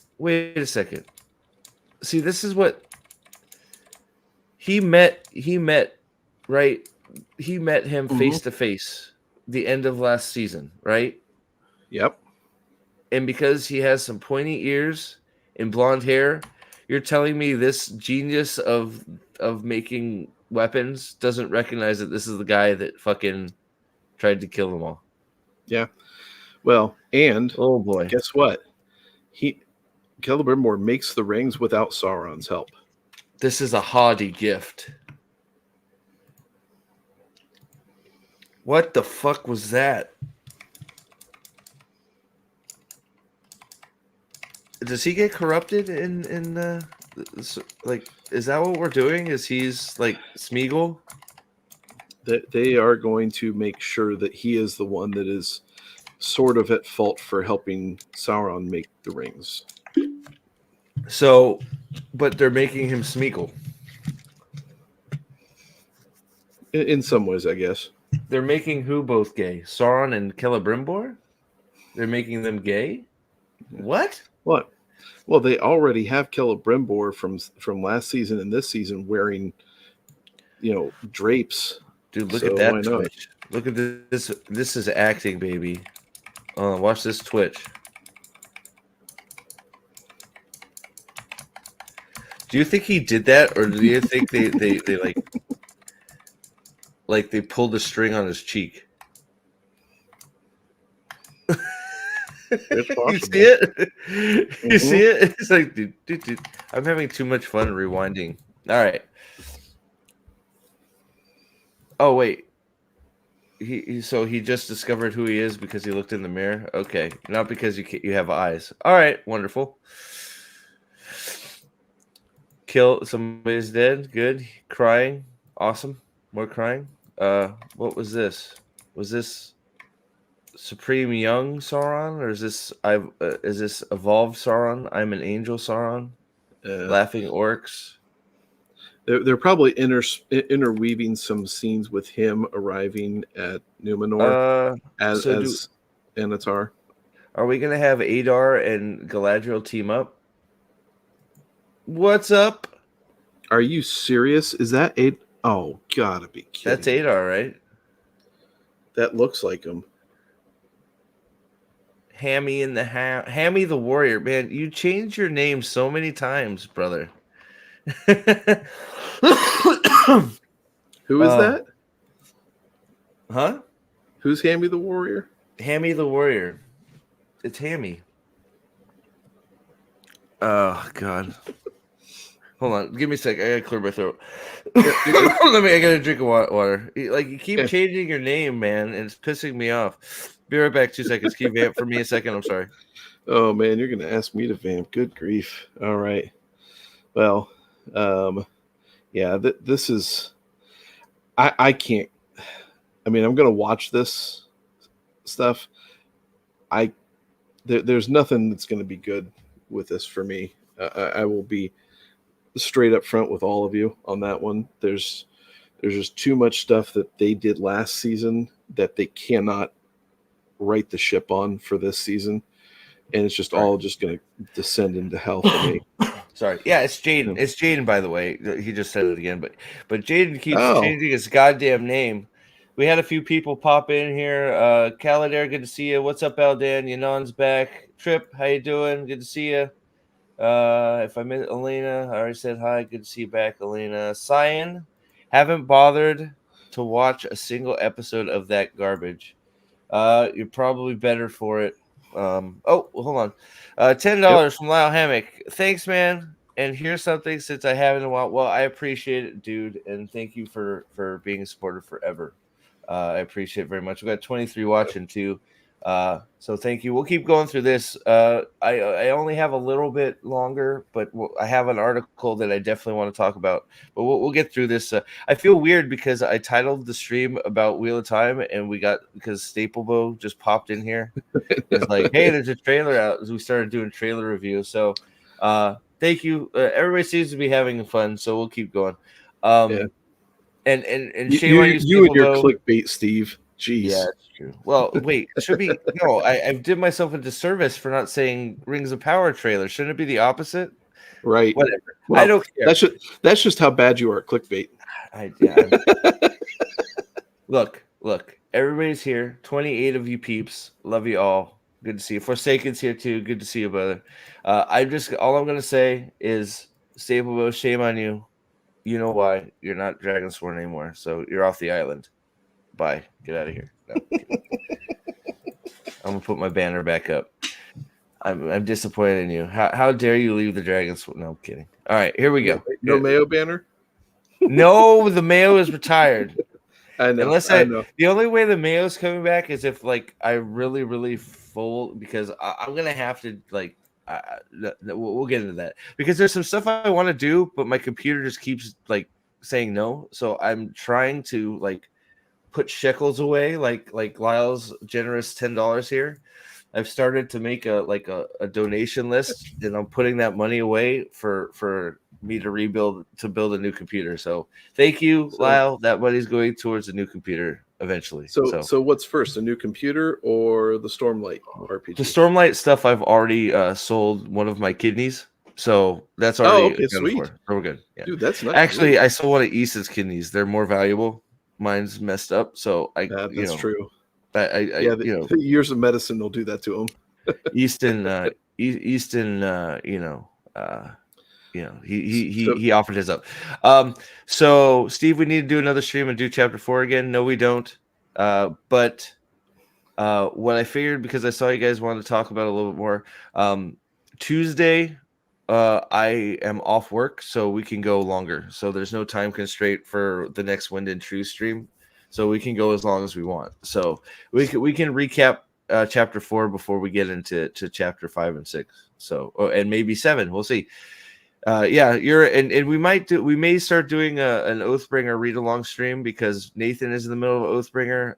See, this is what he met, right? He met him face to face the end of last season, right? Yep. And because he has some pointy ears and blonde hair, you're telling me this genius of making weapons doesn't recognize that this is the guy that fucking tried to kill them all. Yeah. Well, and Oh boy. guess what? Celebrimbor makes the rings without Sauron's help. This is a haughty gift. What the fuck was that? Does he get corrupted in like, is that what we're doing? Is he's like Smeagol? That they are going to make sure that he is the one that is sort of at fault for helping Sauron make the rings. So, but they're making him Smeagol. In some ways, I guess. They're making who both gay? Sauron and Celebrimbor? They're making them gay? What? What? Well, they already have Celebrimbor from last season and this season wearing, drapes. Dude, look at that Twitch. Look at this. This is acting, baby. Watch this Twitch. Do you think he did that, or do you think they like they pulled a string on his cheek? You see it? You see it? It's like, dude, I'm having too much fun rewinding. All right. Oh wait. So he just discovered who he is because he looked in the mirror. Okay, not because you have eyes. All right, wonderful. Kill somebody's dead. Good. Crying. Awesome. More crying. What was this? Was this Supreme Young Sauron, or is this Evolved Sauron? I'm an Angel Sauron. Laughing Orcs. They're probably interweaving some scenes with him arriving at Numenor as Anatar. Are we gonna have Adar and Galadriel team up? What's up? Are you serious? Is that Adar? Oh, gotta be kidding! That's Adar, right? That looks like him. Hammy Hammy the Warrior, man. You changed your name so many times, brother. Who is that? Huh? Who's Hammy the Warrior? Hammy the Warrior. It's Hammy. Oh God. Hold on. Give me a sec. I gotta clear my throat. I gotta drink of water. Like, you keep changing your name, man, and it's pissing me off. Be right back. 2 seconds. Keep vamp for me a second. I'm sorry. Oh man, you're gonna ask me to vamp. Good grief. All right. Well, yeah, this is. I can't. I mean, I'm gonna watch this stuff. There's nothing that's gonna be good with this for me. I will be straight up front with all of you on that one. There's just too much stuff that they did last season that they cannot right the ship on for this season, and it's just all just going to descend into hell for me. Sorry. Yeah, it's Jaden. It's Jaden, by the way. He just said it again, but Jaden keeps changing his goddamn name. We had a few people pop in here. Caladair, good to see you. What's up, Aldan? Yanon's back. Trip, how you doing? Good to see you. If I met Elena, I already said hi. Good to see you back, Elena. Cyan, haven't bothered to watch a single episode of that garbage. You're probably better for it. Hold on. $10 from Lyle Hammock. Thanks, man. And here's something, since I haven't in a while. Well, I appreciate it, dude, and thank you for being a supporter forever. I appreciate it very much. We got 23 watching too. So thank you. We'll keep going through this. I only have a little bit longer, but I have an article that I definitely want to talk about. But we'll get through this. I feel weird because I titled the stream about Wheel of Time, and because Staplebo just popped in here. It's like, hey, there's a trailer out. As we started doing trailer reviews. So thank you. Everybody seems to be having fun, so we'll keep going. And shame on you, you and your clickbait, Steve. Jeez. Yeah, that's true. Well, wait, it should be no. I did myself a disservice for not saying Rings of Power trailer. Shouldn't it be the opposite? Right. Whatever. Well, I don't care. That's just how bad you are at clickbait. Look. Everybody's here. 28 of you peeps. Love you all. Good to see you. Forsaken's here too. Good to see you, brother. All I'm gonna say is, Stable, shame on you. You know why? You're not Dragonsworn anymore, so you're off the island. Bye. Get out of here. No, I'm gonna put my banner back up. I'm disappointed in you. How dare you leave the Dragonsworn? No, I'm kidding. All right, here we go. No Mayo banner. No, the Mayo is retired. I know. The only way the Mayo's coming back is if like I really, really fold, because I'm gonna have to like. We'll get into that because there's some stuff I want to do, but my computer just keeps like saying no. So I'm trying to like put shekels away, like Lyle's generous $10 here. I've started to make a donation list, and I'm putting that money away for me to build a new computer. So thank you, Lyle. That money's going towards a new computer eventually. So what's first, a new computer or the Stormlight RPG? The Stormlight stuff, I've already sold one of my kidneys, so that's already sweet. For. So we're good. Yeah. Dude, that's nice. Actually, I sold one of Issa's kidneys. They're more valuable. Mine's messed up, so that's true. The years of medicine will do that to him. Easton, he offered his up. So Steve, we need to do another stream and do chapter 4 again. No, we don't. But what I figured, because I saw you guys wanted to talk about it a little bit more, Tuesday, I am off work, so we can go longer. So there's no time constraint for the next Wind and True stream. So we can go as long as we want. So we can recap chapter 4 before we get into chapter 5 and 6. So and maybe 7. We'll see. And we may start doing an Oathbringer read along stream, because Nathan is in the middle of Oathbringer.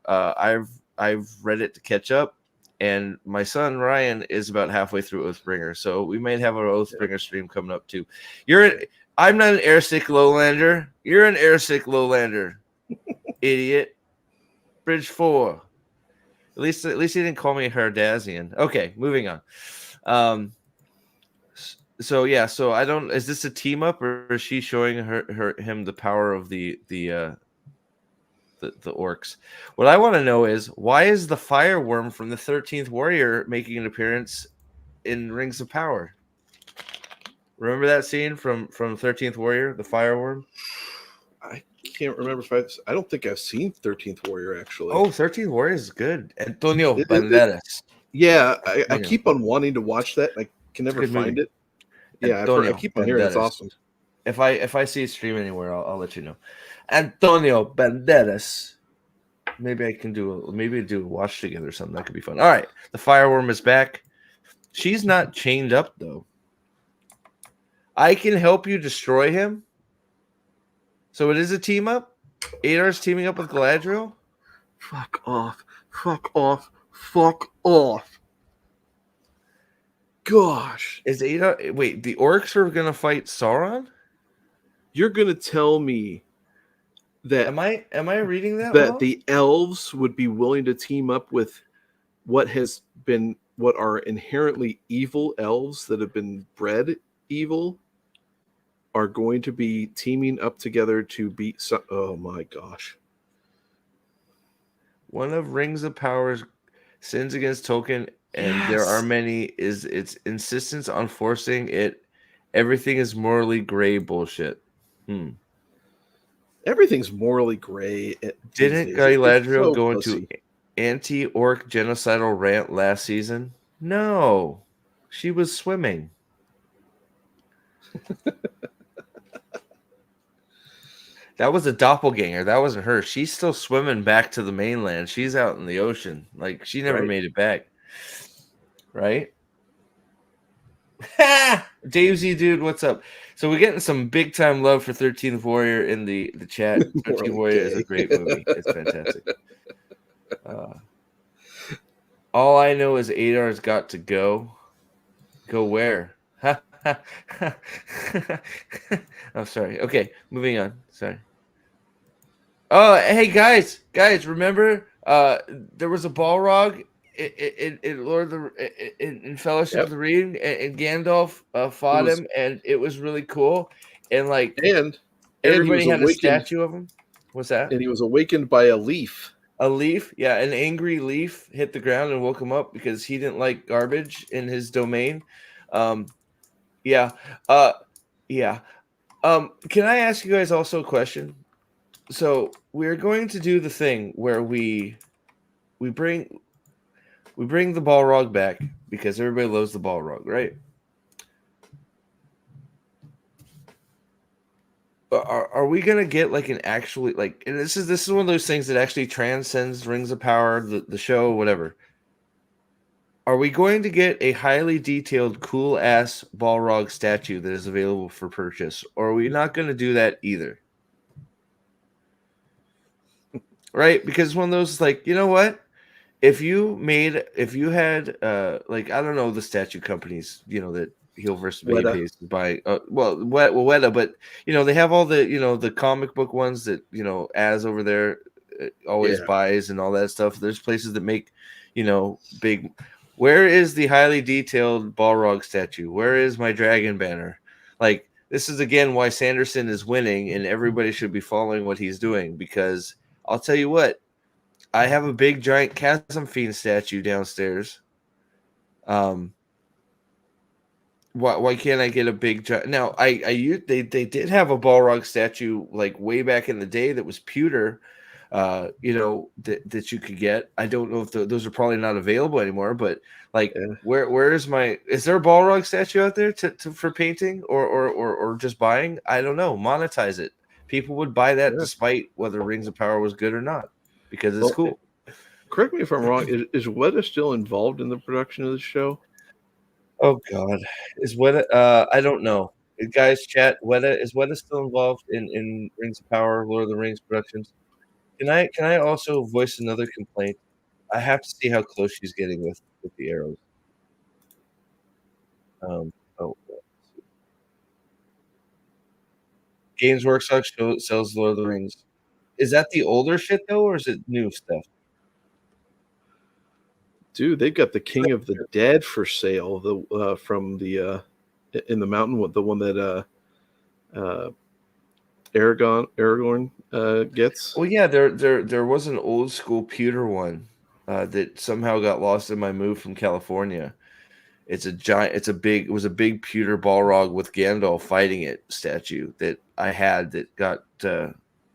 I've read it to catch up, and my son Ryan is about halfway through Oathbringer. So we might have our Oathbringer stream coming up too. I'm not an airsick lowlander. You're an airsick lowlander. Idiot. Bridge 4. At least he didn't call me Herdazian. Okay, moving on. So I don't. Is this a team up, or is she showing him the power of the orcs? What I want to know is, why is the fireworm from the 13th Warrior making an appearance in Rings of Power? Remember that scene from 13th Warrior, the fireworm? I can't remember I don't think I've seen 13th Warrior actually. Oh, 13th Warrior is good. Antonio Banderas. Yeah, I keep on wanting to watch that. I can never find it. Yeah, I keep on hearing it's awesome. If I see it stream anywhere, I'll let you know. Antonio Banderas. Maybe I can do a watch together or something. That could be fun. All right, the fireworm is back. She's not chained up though. I can help you destroy him. So it is a team up. Adar's teaming up with Galadriel. Fuck off! Fuck off! Fuck off! Gosh, is Adar? Wait, the orcs are gonna fight Sauron? You're gonna tell me that am I reading that wrong? The elves would be willing to team up with what are inherently evil elves that have been bred evil are going to be teaming up together to beat oh my gosh. One of Rings of Power's sins against Tolkien, and there are many, is its insistence on forcing it. Everything is morally gray bullshit. Everything's morally gray. Didn't Galadriel go into anti-orc genocidal rant last season? No. She was swimming. That was a doppelganger. That wasn't her. She's still swimming back to the mainland. She's out in the ocean. Like, she never made it back. Right? Ha! Davesy, dude, what's up? So we're getting some big-time love for 13th Warrior in the chat. 13th Warrior is a great movie. It's fantastic. All I know is Adar's got to go. Go where? Oh, sorry. Okay, moving on. Sorry. Oh, hey guys, remember there was a Balrog in Fellowship of the Ring, and Gandalf fought him, and it was really cool. And like, and everybody had a statue of him. What's that? And he was awakened by a leaf. A leaf, yeah, an angry leaf hit the ground and woke him up because he didn't like garbage in his domain. Um, yeah, uh, yeah. Can I ask you guys also a question? So we're going to do the thing where we bring we bring the Balrog back because everybody loves the Balrog, right? Are we gonna get like an actually like, and this is one of those things that actually transcends Rings of Power, the show, whatever. Are we going to get a highly detailed, cool ass Balrog statue that is available for purchase, or are we not going to do that either? Right? Because it's one of those like, you know what? If you had like, I don't know, the statue companies, that Heel versus Weta. Babyface is buying, Weta, but they have all the, the comic book ones that, Az over there always Yeah. buys and all that stuff. There's places that make, big. Where is the highly detailed Balrog statue? Where is my dragon banner? Like, this is again why Sanderson is winning and everybody should be following what he's doing, because I'll tell you what, I have a big giant Chasm Fiend statue downstairs. Why can't I get a big giant? Now they did have a Balrog statue like way back in the day that was pewter, that you could get. I don't know if those are probably not available anymore, but like, Yeah. is there a Balrog statue out there for painting or just buying? I don't know. Monetize it. People would buy that Yeah. despite whether Rings of Power was good or not, because it's Well, cool. correct me if I'm wrong. Is Weta still involved in the production of the show? Oh God, is Weta? I don't know. Guys, chat. Weta still involved in Rings of Power, Lord of the Rings productions? Can I also voice another complaint? I have to see how close she's getting with the arrows. Oh, Games Workshop sells Lord of the Rings. Is that the older shit though, or is it new stuff? Dude, they've got the King of the Dead for sale. The from the in the mountain, the one that uh, Aragorn gets. Well, yeah, there was an old school pewter one that somehow got lost in my move from California. It's a giant. It was a big pewter Balrog with Gandalf fighting it statue that I had that got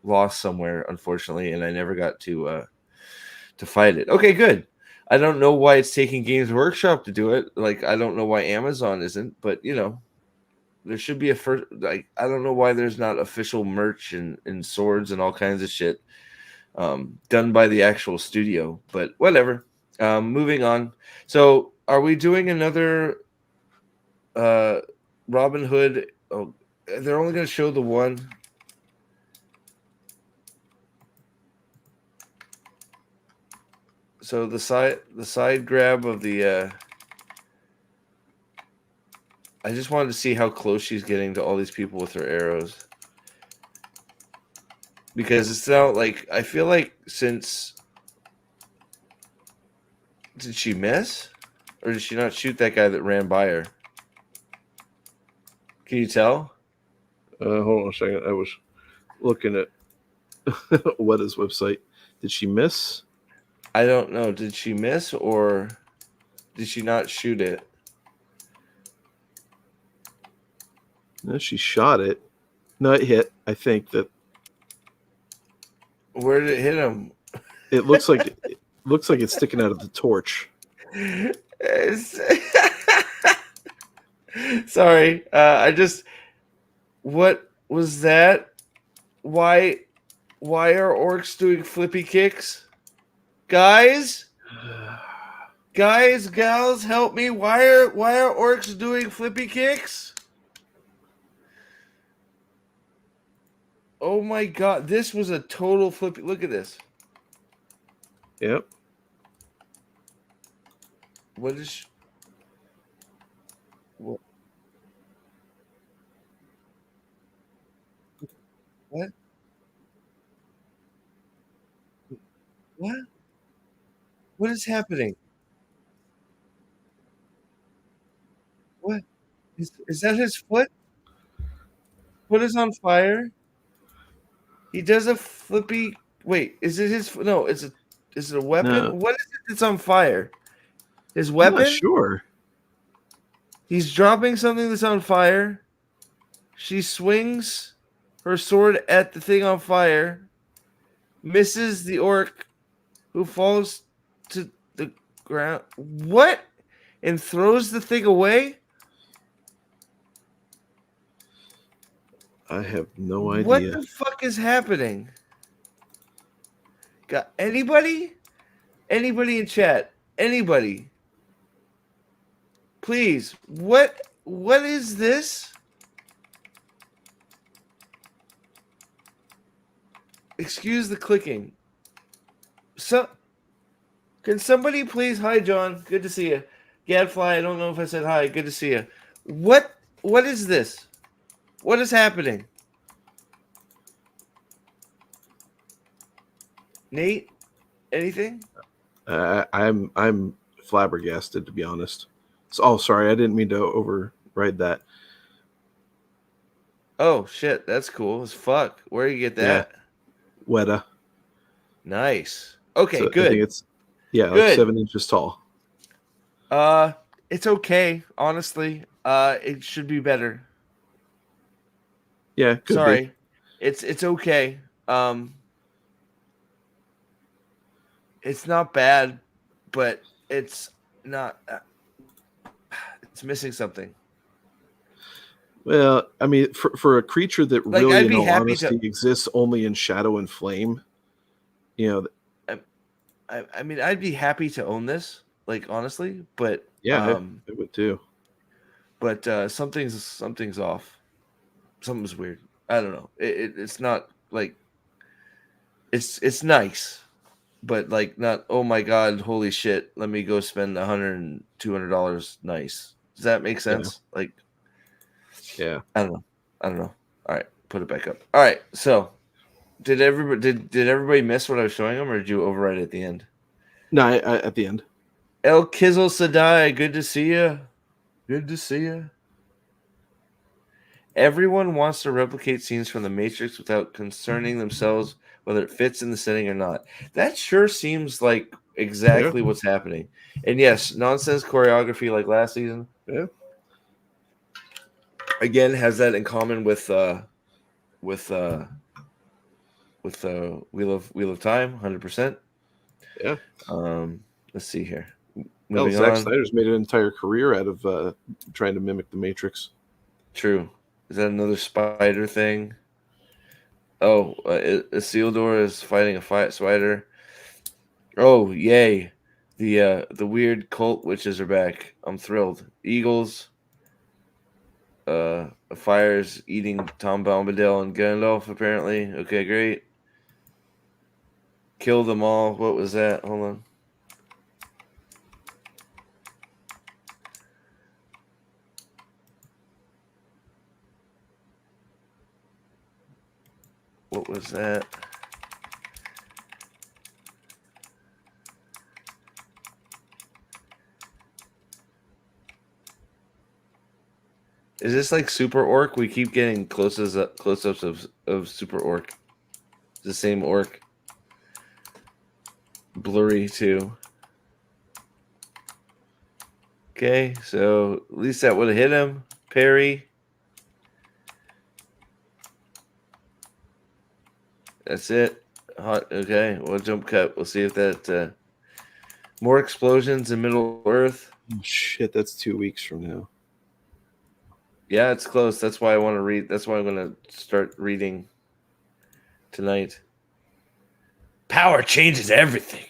lost somewhere, unfortunately, and I never got to fight it. Okay, good. I don't know why it's taking Games Workshop to do it. Like, I don't know why Amazon isn't, but there should be a first. Like, I don't know why there's not official merch and swords and all kinds of shit done by the actual studio. But whatever. Moving on. So, are we doing another Robin Hood? Oh, they're only going to show the one. So the side grab of the. I just wanted to see how close she's getting to all these people with her arrows. Because it's now like, I feel like since. Did she miss? Or did she not shoot that guy that ran by her? Can you tell? Hold on a second. I was looking at Weta's website. Did she miss? I don't know. Did she miss or did she not shoot it? No, she shot it. No, it hit. I think that. Where did it hit him? It looks like it's sticking out of the torch. Sorry, what was that? Why are orcs doing flippy kicks? Guys, gals, help me! Why are orcs doing flippy kicks? Oh my God, this was a total flippy. Look at this. Yep. What is? What? What? What? What is happening? What is that? His foot? Foot is on fire. He does a flippy. Wait, is it his? No, it's a. Is it a weapon? No, What is it that's on fire? His I'm not weapon? sure. He's dropping something that's on fire. She swings her sword at the thing on fire, misses the orc, who falls to the ground. What? And throws the thing away? I have no What idea. the fuck is happening? Got anybody? Anybody in chat? Anybody? Please. What is this? Excuse the clicking. So can somebody please hi John? Good to see you. Gadfly, I don't know if I said hi. Good to see you. What is this? What is happening? Nate? Anything? I'm flabbergasted, to be honest. So, sorry, I didn't mean to override that. Oh shit, that's cool as fuck. Where you get Yeah, that? Weta. Nice. Okay, So I think good. it's like Good. 7 inches tall. It's okay, honestly. It should be better. Yeah, could be. Sorry. It's okay. It's not bad, but it's not it's missing something. Well, I mean, for a creature that Like really, I'd in be all happy honesty, to exists only in shadow and flame, you know, I mean I'd be happy to own this, like honestly, but yeah, I would too. something's off. Something's weird. I don't know. It's not like it's nice, but like not oh my god, holy shit, let me go spend $100 and $200 nice. Does that make Yeah, sense? Like yeah. I don't know. I don't know. All right, put it back up. All right, so did everybody miss what I was showing them, or did you override it at the end? No, at the end. El Kizzle Sadai, good to see you. Good to see you. Everyone wants to replicate scenes from the Matrix without concerning themselves whether it fits in the setting or not. That sure seems like Yeah, exactly what's happening. And yes, nonsense choreography like last season. yeah, Again, has that in common with with Wheel of Time, 100%. yeah. Let's see here. Hell, Moving Zack on. Snyder's made an entire career out of trying to mimic the Matrix. True. Is that another spider thing? Oh, Isildur is fighting a fight spider. Oh, yay. The weird cult witches are back. I'm thrilled. Eagles. Fire's eating Tom Bombadil and Gandalf, apparently. Okay, great. Kill them all. What was that? Hold on. What was that? Is this like Super Orc? We keep getting close-ups of Super Orc. The same orc. Blurry too. Okay, so at least that would have hit him. Parry. That's it. Hot. Okay, we'll jump cut. We'll see if that more explosions in Middle Earth. Oh, shit, that's 2 weeks from now. Yeah, it's close. That's why I want to read. That's why I'm going to start reading tonight. Power changes everything.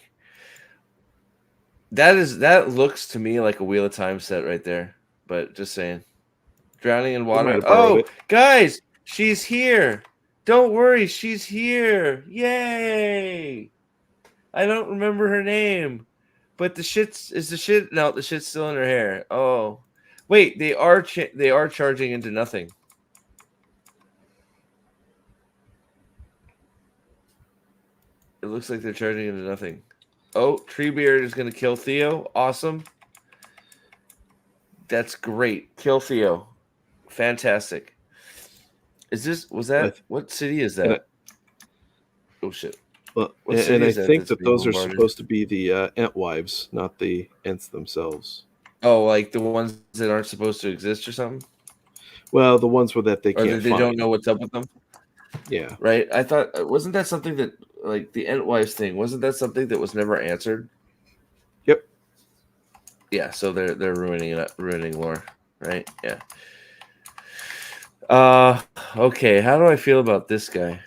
That looks to me like a Wheel of Time set right there. But just saying. Drowning in They might water. have borrowed Oh, it. guys, she's here. Don't worry, she's here. Yay! I don't remember her name, but the shit's still in her hair. Oh, wait, they are charging into nothing. It looks like they're charging into nothing. Oh, Treebeard is gonna kill Theo. Awesome. That's great. Kill Theo. Fantastic. Was that what city is that? Oh shit. Well, What and city I is that think that's that being those are bombarded? supposed to be the ant wives, not the ants themselves. Oh, like the ones that aren't supposed to exist or something? Well, the ones where that they Or can't that they don't find. know what's up with them? Yeah. Right? I thought wasn't that something that like the Entwise thing, wasn't that something that was never answered? Yep. Yeah, so they're ruining lore, right? Yeah. Okay, how do I feel about this guy?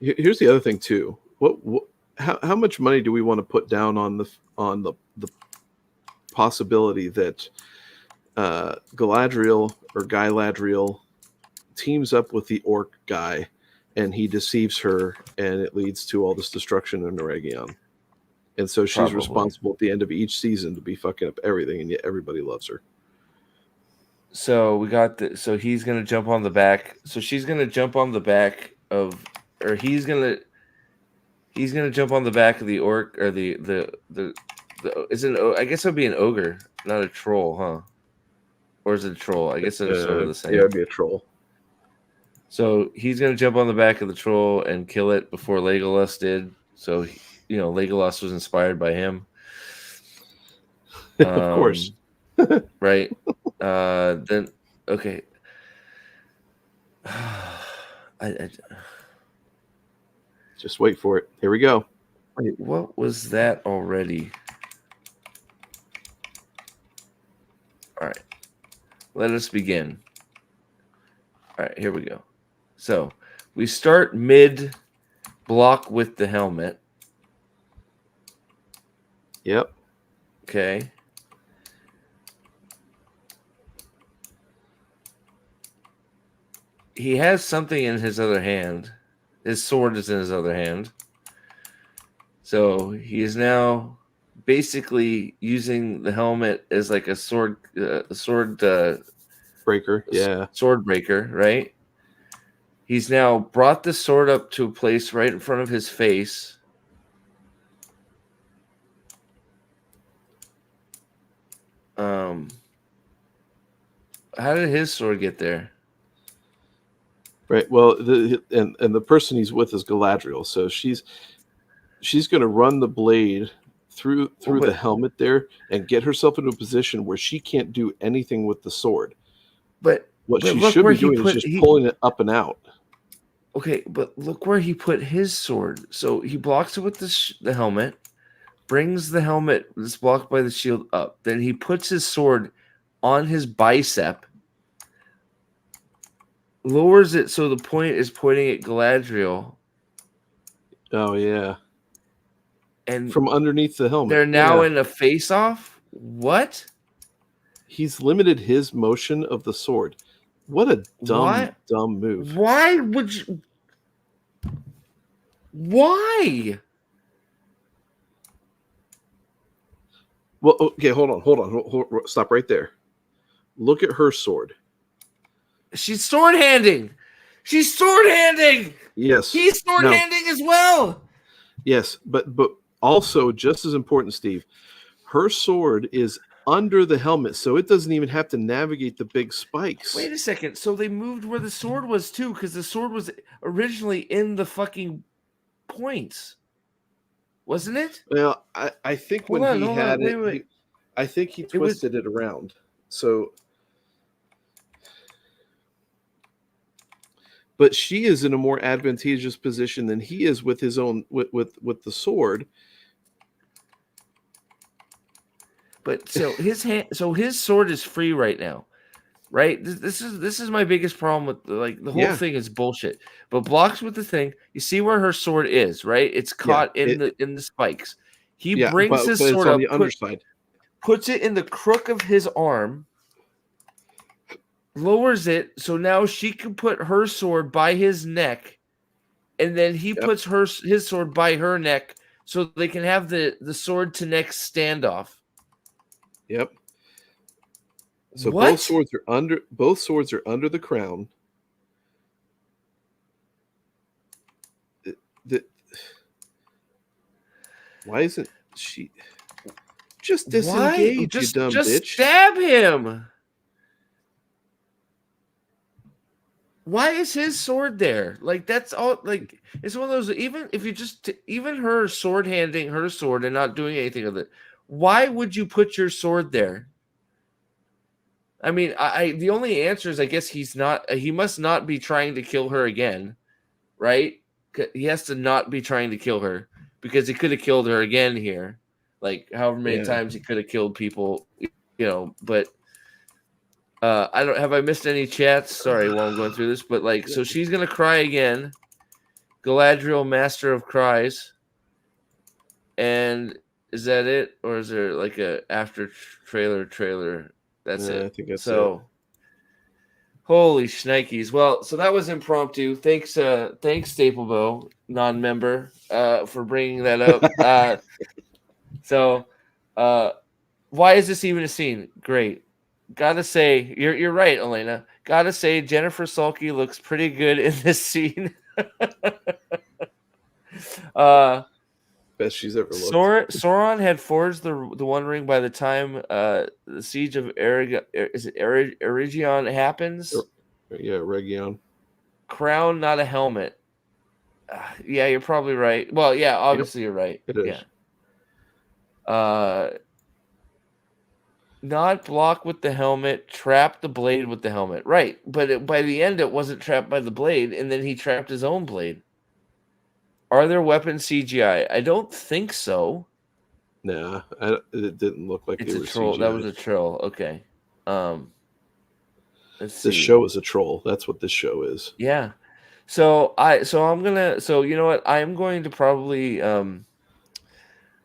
Here's the other thing too. How much money do we want to put down on the possibility that Galadriel or Galadriel teams up with the orc guy and he deceives her and it leads to all this destruction in Eregion? And so she's Probably. responsible at the end of each season to be fucking up everything, and yet everybody loves her. So we got the so he's gonna jump on the back. So she's gonna jump on the back of or he's gonna jump on the back of the orc or the is it I guess it would be an ogre, not a troll, huh? Or is it a troll? I guess they're sort of the Yeah, same. it'd be a troll. So he's gonna jump on the back of the troll and kill it before Legolas did. So Legolas was inspired by him. Of course. Right. Then okay. I Just wait for it. Here we go. wait, what was that already? All right. Let us begin. All right, here we go. So we start mid block with the helmet. Yep. Okay. He has something in his other hand. His sword is in his other hand. So he is now basically using the helmet as like a sword Breaker. Yeah. sword breaker, right? He's now brought the sword up to a place right in front of his face. How did his sword get there? Right. Well, and the person he's with is Galadriel, so she's going to run the blade through Well, the but helmet there and get herself into a position where she can't do anything with the sword. but What but she look should where be he doing is put just he pulling it up and out. okay, but look where he put his sword. So he blocks it with the helmet, brings the helmet that's blocked by the shield up. Then he puts his sword on his bicep, lowers it so the point is pointing at Galadriel, Oh yeah. and From underneath the helmet. they're now Yeah. in a face-off. What? He's limited his motion of the sword. What a dumb What? move. Why would you? Why? Well, okay, hold on. Stop right there. Look at her sword. She's sword handing. She's sword handing. Yes. He's sword Now, handing as well. yes, but also just as important, Steve, her sword is under the helmet, so it doesn't even have to navigate the big spikes. Wait a second. So they moved where the sword was too, because the sword was originally in the fucking points, wasn't it? Well, I think Hold when on, he hold had on. Wait, it, wait. I think he It was twisted it around. So, but she is in a more advantageous position than he is with his own with the sword. but so his hand, so his sword is free right now, right? This is my biggest problem with the whole Yeah, thing is bullshit. But blocks with the thing. You see where her sword is, right? It's yeah, caught in the spikes. He yeah, brings his but it's sword on up, the underside. puts it in the crook of his arm, lowers it so now she can put her sword by his neck, and then he Yep, puts his sword by her neck so they can have the sword to neck standoff. yep. So What? both swords are under the crown. The, why isn't she just Why? disengage, you dumb Just bitch? stab him. Why is his sword there? Like that's all. Like it's one of those. Even if you just even her sword handing her sword and not doing anything with it, why would you put your sword there? I mean, I the only answer is I guess he's not. He must not be trying to kill her again, right? He has to not be trying to kill her because he could have killed her again here, like however many times he could have killed people, But I don't have I missed any chats. Sorry, while I'm going through this, but like, so she's gonna cry again. Galadriel, Master of Cries, and is that it, or is there like a after trailer? That's it. I think that's it. Holy shnikes. Well, so that was impromptu. Thanks, Staplebo, non-member, for bringing that up. Why is this even a scene? Great. Gotta say, you're right, Elena. Gotta say, Jennifer Salke looks pretty good in this scene. Best she's ever looked. Sauron had forged the One Ring by the time the siege of Eregion happens. Yeah, Region. Crown, not a helmet. Yeah, you're probably right. Well, yeah, obviously you're right. It is. Yeah. Not block with the helmet, trap the blade with the helmet. Right, but by the end, it wasn't trapped by the blade, and then he trapped his own blade. Are there weapons CGI? I don't think so. Nah, it didn't look like it's they a were troll. CGI. That was a troll. Okay. Let's see. This show is a troll. That's what this show is. Yeah. So I'm gonna. So you know what? I'm going to probably.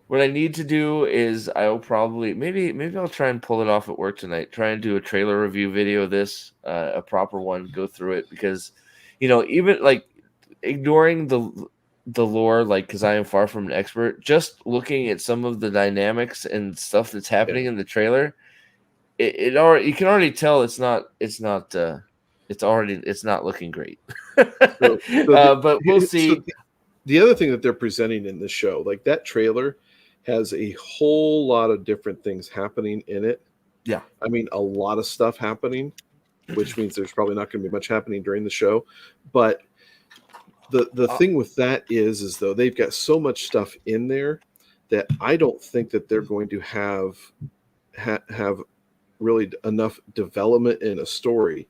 What I need to do is I'll probably maybe I'll try and pull it off at work tonight. Try and do a trailer review video of this, a proper one. Go through it because, even like ignoring the lore, like because I am far from an expert. Just looking at some of the dynamics and stuff that's happening in the trailer, it already you can already tell it's not looking great. But we'll see. So the other thing that they're presenting in this show, like that trailer, has a whole lot of different things happening in it. Yeah. I mean, a lot of stuff happening, which means there's probably not going to be much happening during the show. But the thing with that is though they've got so much stuff in there that I don't think that they're going to have really enough development in a story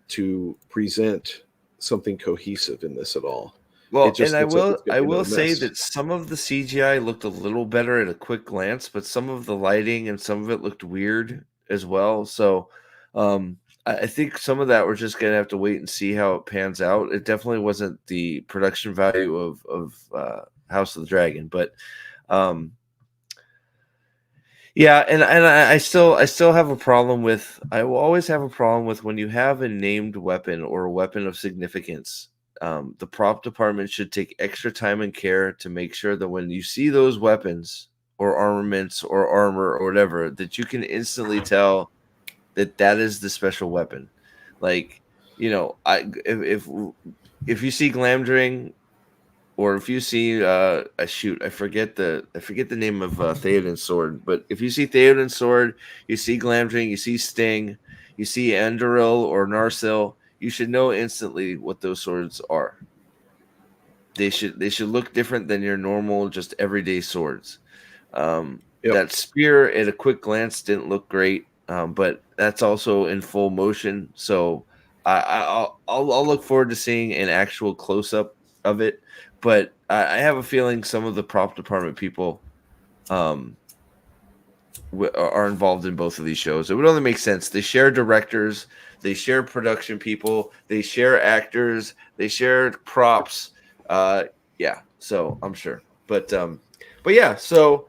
to present something cohesive in this at all. Well, and I will say that some of the CGI looked a little better at a quick glance, but some of the lighting and some of it looked weird as well. So I think some of that we're just gonna have to wait and see how it pans out. It definitely wasn't the production value of House of the Dragon, but yeah, and I still have a problem with. I will always have a problem with when you have a named weapon or a weapon of significance. The prop department should take extra time and care to make sure that when you see those weapons or armaments or armor or whatever, that you can instantly tell that is the special weapon. Like, if you see Glamdring, or if you see I forget the name of Theoden's sword, but if you see Theoden's sword, you see Glamdring, you see Sting, you see Anduril or Narsil, you should know instantly what those swords are. They should look different than your normal, just everyday swords. That spear at a quick glance didn't look great, but that's also in full motion. So I'll look forward to seeing an actual close up of it. But I have a feeling some of the prop department people are involved in both of these shows. It would only make sense. They share directors, they share production people, they share actors, they share props. Yeah, so I'm sure. But yeah, so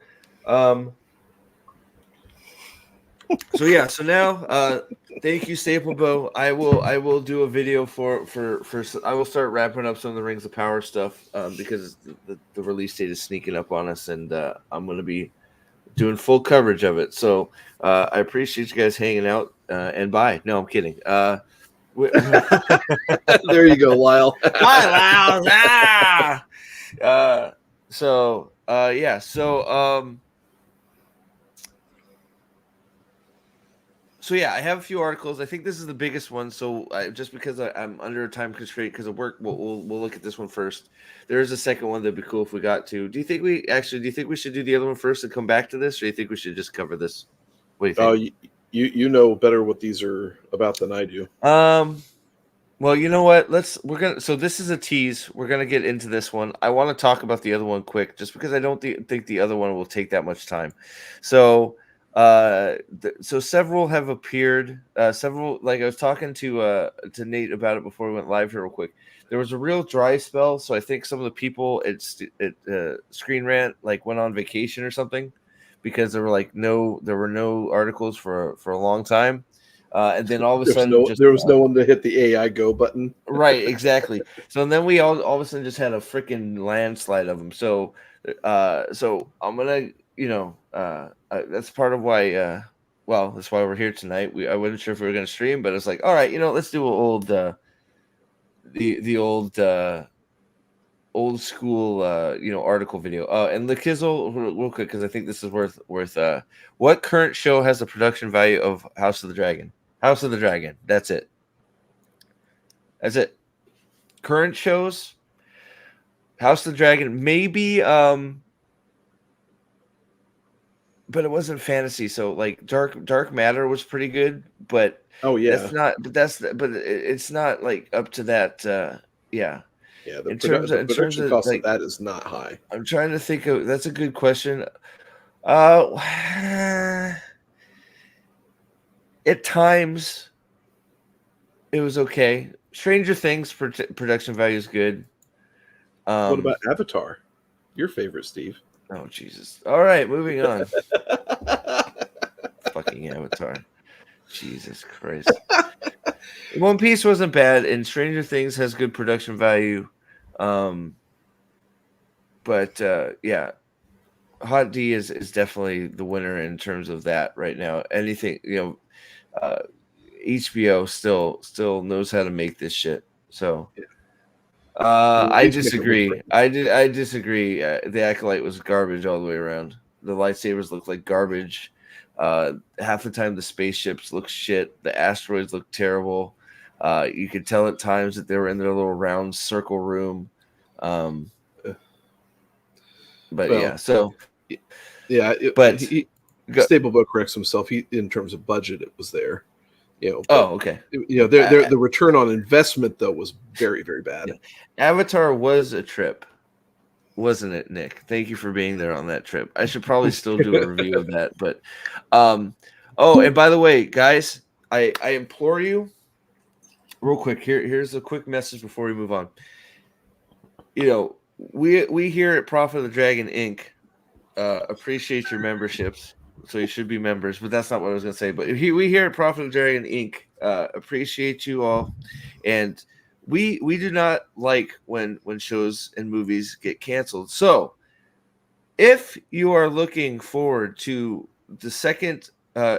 so now thank you, Staplebo. I will do a video for I will start wrapping up some of the Rings of Power stuff because the release date is sneaking up on us, and I'm going to be doing full coverage of it. So I appreciate you guys hanging out, and bye. No, I'm kidding. There you go, Lyle. Bye, Lyle. So yeah, I have a few articles. I think this is the biggest one. So just because I'm under a time constraint because of work, we'll look at this one first. There is a second one that'd be cool if we got to. Do you think we should do the other one first and come back to this, or do you think we should just cover this? What do you Oh, think? you know better what these are about than I do. Well, you know what? So this is a tease. We're gonna get into this one. I want to talk about the other one quick, just because I don't think the other one will take that much time. So, so several have appeared. Several, like I was talking to Nate about it before we went live here, real quick. There was a real dry spell, so I think some of the people at Screen Rant like went on vacation or something, because there were no articles for a long time. And then all of a sudden, just There was no one to hit the AI go button. right, exactly. So then we all of a sudden just had a freaking landslide of them. So, so I'm gonna, that's part of why. Well, that's why we're here tonight. I wasn't sure if we were gonna stream, but it's like, all right, let's do an old, the old school, article video. And the Kizzle, real quick, because I think this is worth. What current show has the production value of House of the Dragon? House of the Dragon. That's it. That's it. Current shows, House of the Dragon, maybe, but it wasn't fantasy. So like Dark Matter was pretty good, but Oh yeah, it's not like up to that. Yeah. yeah. In The terms production of cost of like, that is not high. I'm trying to think of. That's a good question. Uh, at times, it was okay. Stranger Things production value is good. What about Avatar? Your favorite, Steve? Oh Jesus! All right, moving on. Fucking Avatar. Jesus Christ. One Piece wasn't bad, and Stranger Things has good production value. But yeah, Hot D is definitely the winner in terms of that right now. Anything, HBO still knows how to make this shit. So I He's making one for disagree. I disagree. The Acolyte was garbage all the way around. The lightsabers looked like garbage. Half the time the spaceships look shit. The asteroids look terrible. You could tell at times that they were in their little round circle room. But well, yeah, so yeah. but Stable Boat corrects himself. In terms of budget, it was there. But okay. the return on investment though was very, very bad. Yeah. Avatar was a trip, wasn't it, Nick? Thank you for being there on that trip. I should probably still do a review of that, but oh, and by the way, guys, I implore you, real quick. Here's a quick message before we move on. We here at Prophet of the Dragon Inc. Appreciate your memberships. So you should be members, but that's not what I was going to say. But we here at Prophet of the Dragon Inc. Appreciate you all, and we do not like when shows and movies get canceled. So if you are looking forward to the second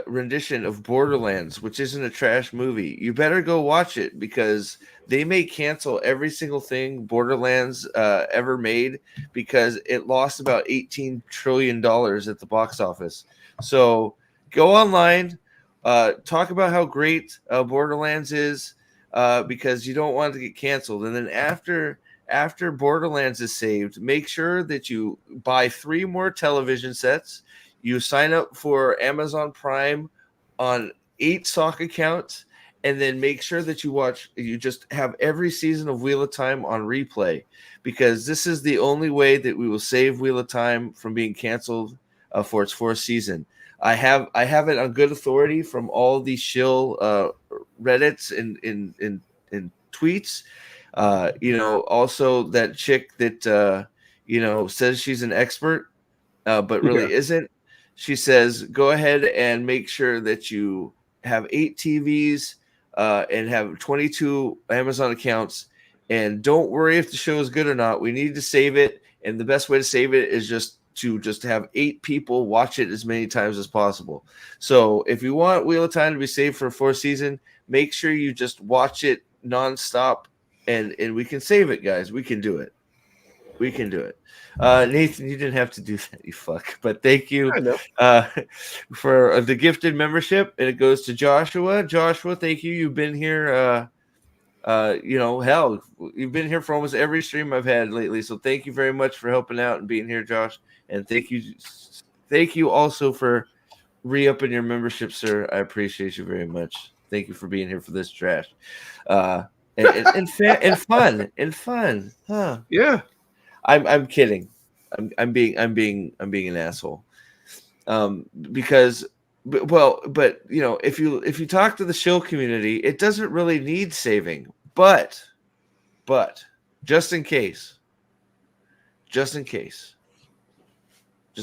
rendition of Borderlands, which isn't a trash movie, you better go watch it, because they may cancel every single thing Borderlands ever made, because it lost about $18 trillion at the box office. So go online, talk about how great Borderlands is, because you don't want it to get canceled. And then after Borderlands is saved, make sure that you buy 3 more television sets. You sign up for Amazon Prime on 8 sock accounts, and then make sure that you just have every season of Wheel of Time on replay, because this is the only way that we will save Wheel of Time from being canceled for its 4th season. I have it on good authority from all the shill Reddits and tweets. Also that chick that says she's an expert, but really isn't. She says, go ahead and make sure that you have 8 TVs and have 22 Amazon accounts, and don't worry if the show is good or not. We need to save it, and the best way to save it is just to have 8 people watch it as many times as possible. So if you want Wheel of Time to be saved for a 4th season, make sure you just watch it nonstop, and we can save it, guys. We can do it. We can do it. Nathan, you didn't have to do that, you fuck. But thank you I know. uh, for the gifted membership. And it goes to Joshua. Joshua, thank you. You've been here. Hell, you've been here for almost every stream I've had lately. So thank you very much for helping out and being here, Josh. And thank you also for re-upping your membership, sir. I appreciate you very much. Thank you for being here for this trash. And fun. Huh. Yeah. I'm kidding. I'm being an asshole. Because but if you talk to the shill community, it doesn't really need saving. But just in case, just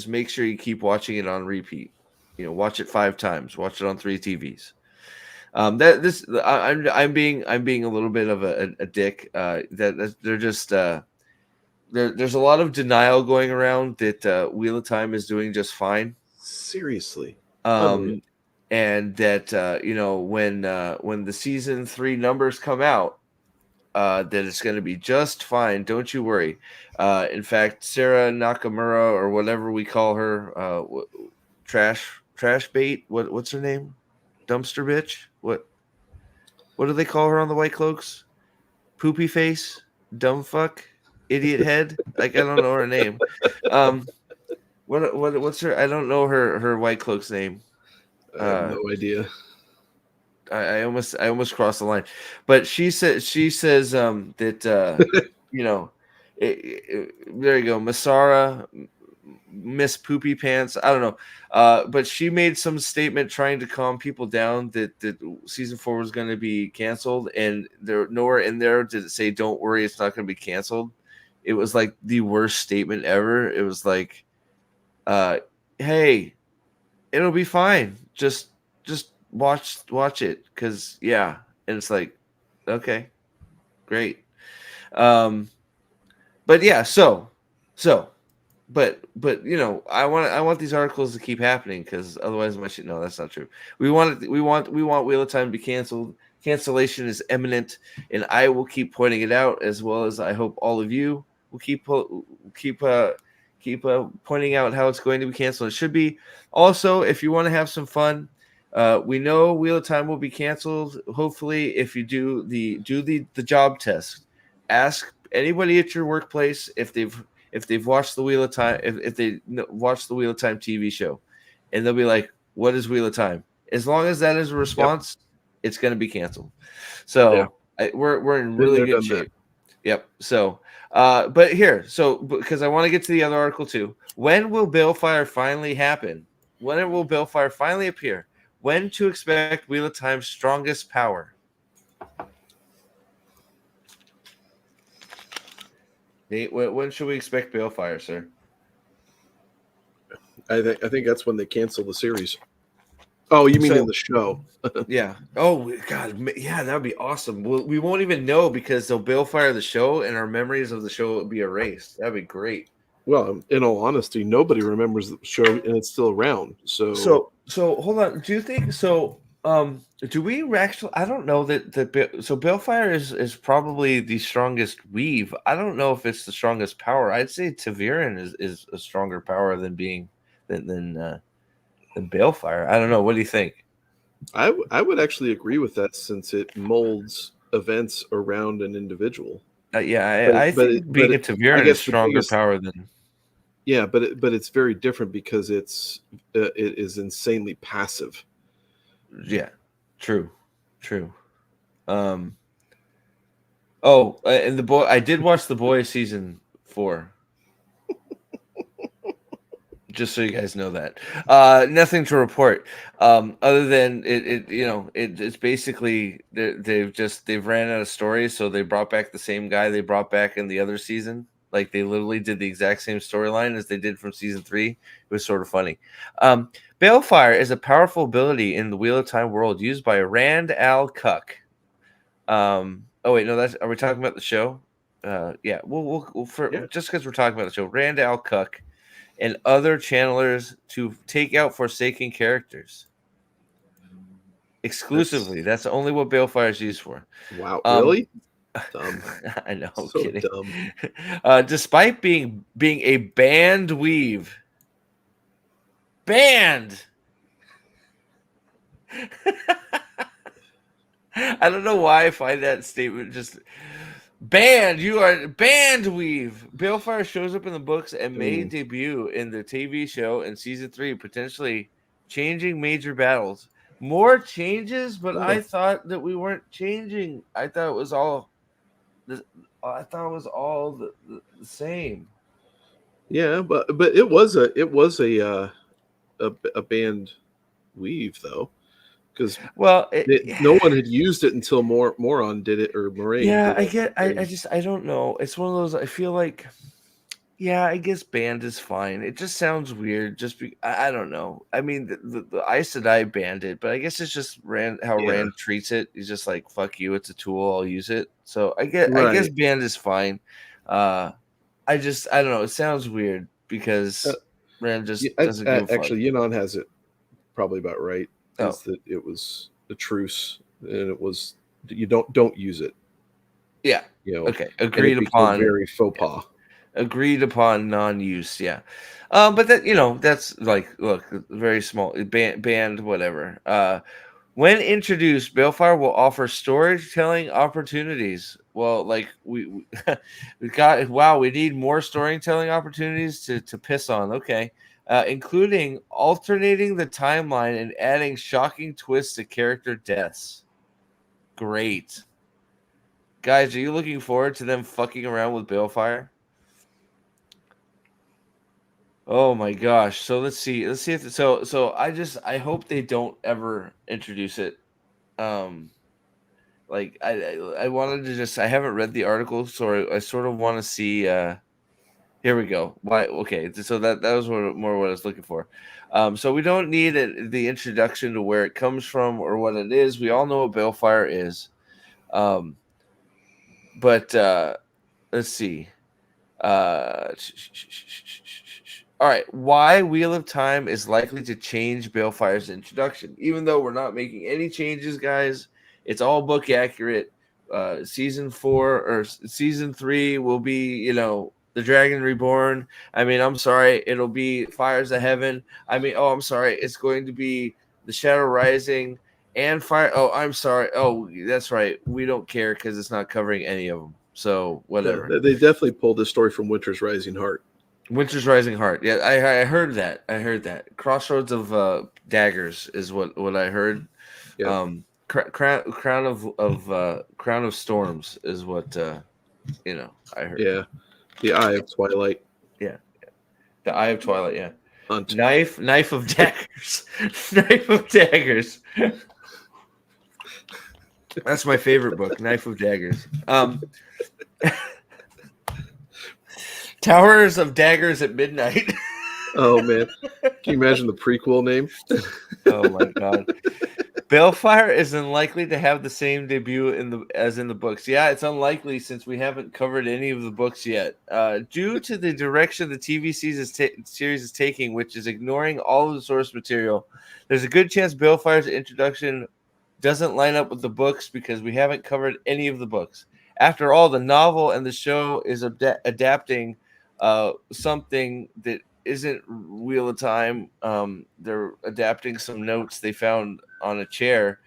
make sure you keep watching it on repeat. Watch it 5 times. Watch it on 3 TVs. I'm being a little bit of a dick. That they're just there's a lot of denial going around that Wheel of Time is doing just fine. Seriously. And that when the season 3 numbers come out, that it's going to be just fine. Don't you worry. In fact, Sarah Nakamura, or whatever we call her, trash bait. What's her name? Dumpster bitch. What do they call her on the White Cloaks? Poopy face, dumb fuck, idiot head. Like, I don't know her name. What's her? I don't know her White Cloak's name. I have no idea. I almost crossed the line, but she says that there you go, Masara, Miss Poopy Pants. I don't know, but she made some statement trying to calm people down that season 4 was going to be canceled, and there nowhere in there did it say don't worry, it's not going to be canceled. It was like the worst statement ever. It was like, hey, it'll be fine. Just watch it, because and it's like, okay, great. But yeah, but I want these articles to keep happening, because otherwise my shit. No, that's not true. We want Wheel of Time to be canceled. Cancellation is imminent, and I will keep pointing it out, as well as I hope all of you will keep pointing out how it's going to be canceled. It should be. Also, if you want to have some fun, we know Wheel of Time will be canceled. Hopefully, if you do the job test, ask anybody at your workplace if they've watched the Wheel of Time, if they watched the Wheel of Time TV show, and they'll be like, "What is Wheel of Time?" As long as that is a response, it's going to be canceled. So we're in really good shape. Yep. So, but here, because I want to get to the other article too. When will Balefire finally happen? When will Balefire finally appear? When to expect Wheel of Time's strongest power? Nate, when should we expect Balefire, sir? I think that's when they cancel the series. Oh, you mean in the show? Yeah. Oh God. Yeah, that would be awesome. We won't even know, because they'll Balefire the show, and our memories of the show will be erased. That'd be great. Well, in all honesty, nobody remembers the show, and it's still around. So hold on. Do you think so? Do we actually? I don't know that Balefire is probably the strongest weave. I don't know if it's the strongest power. I'd say Taviran is a stronger power than Balefire. I don't know. What do you think? I would actually agree with that, since it molds events around an individual. I think being a Taviran is stronger power than. Yeah, but it's very different, because it is insanely passive. Yeah, true. And the boy, I did watch The Boys season 4. Just so you guys know that. Nothing to report. Other than it's basically they've ran out of stories, so they brought back the same guy they brought back in the other season. Like, they literally did the exact same storyline as they did from season 3. It was sort of funny. Balefire is a powerful ability in the Wheel of Time world used by Rand Al Cuck. Oh wait, no, are we talking about the show? Yeah, just because we're talking about the show, Rand Al Cuck and other channelers to take out Forsaken characters exclusively. That's only what Balefire is used for. Wow, really? Dumb. I know, I'm So kidding. dumb. Despite being a banned weave. Banned! I don't know why I find that statement just banned. You are banned, weave. Balefire shows up in the books and may debut in the TV show in season 3, potentially changing major battles. More changes, but I thought that we weren't changing. I thought it was all the same. Yeah, but it was a banned weave though, because Well, no one had used it until Moron did it, or Moraine yeah, did I it. get. I don't know. It's one of those. I feel like, yeah, I guess banned is fine. It just sounds weird. I don't know. I mean, the Aes Sedai banned it, but I guess it's just how Yeah. Rand treats it. He's just like, fuck you. It's a tool. I'll use it. So I guess Right. banned is fine. I don't know. It sounds weird because Rand just doesn't give a fuck. Actually, Yinon has it probably about right. Oh. Is that it was a truce, and it was you don't use it. Yeah. You know. Okay. Agreed and it upon. Very faux pas. Agreed upon non-use. Yeah. But that that's like, look, very small banned whatever. When introduced, Balefire will offer storytelling opportunities. Well, like we got, wow, we need more storytelling opportunities to piss on. Okay. Including alternating the timeline and adding shocking twists to character deaths. Great. Guys, are you looking forward to them fucking around with Balefire? Oh my gosh. So let's see if I hope they don't ever introduce it. Like I wanted to I haven't read the article, so I sort of want to see. Here we go. Why? Okay, so that was more what I was looking for. So we don't need the introduction to where it comes from or what it is. We all know what Balefire is. But let's see. All right, why Wheel of Time is likely to change Balefire's introduction, even though we're not making any changes, guys. It's all book accurate. Season 4 or season 3 will be, the Dragon Reborn. I mean, I'm sorry, it'll be Fires of Heaven. I mean, I'm sorry, it's going to be the Shadow Rising and Fire. Oh, I'm sorry. Oh, that's right. We don't care because it's not covering any of them. So whatever. Yeah, they definitely pulled this story from Winter's Rising Heart. Winter's Rising Heart. Yeah, I heard that. Crossroads of Daggers is what I heard. Yeah. Crown of Storms is what I heard. Yeah. The Eye of Twilight. Yeah. The Eye of Twilight, yeah. Hunt. Knife of Daggers. Knife of Daggers. That's my favorite book, Knife of Daggers. Towers of Daggers at Midnight. Oh man, can you imagine the prequel name? Oh my god. Balefire is unlikely to have the same debut as in the books. Yeah, it's unlikely since we haven't covered any of the books yet. Due to the direction the TV series is taking, which is ignoring all of the source material, there's a good chance Balefire's introduction doesn't line up with the books because we haven't covered any of the books. After all, the novel and the show is adapting something that isn't Wheel of Time. They're adapting some notes they found on a chair.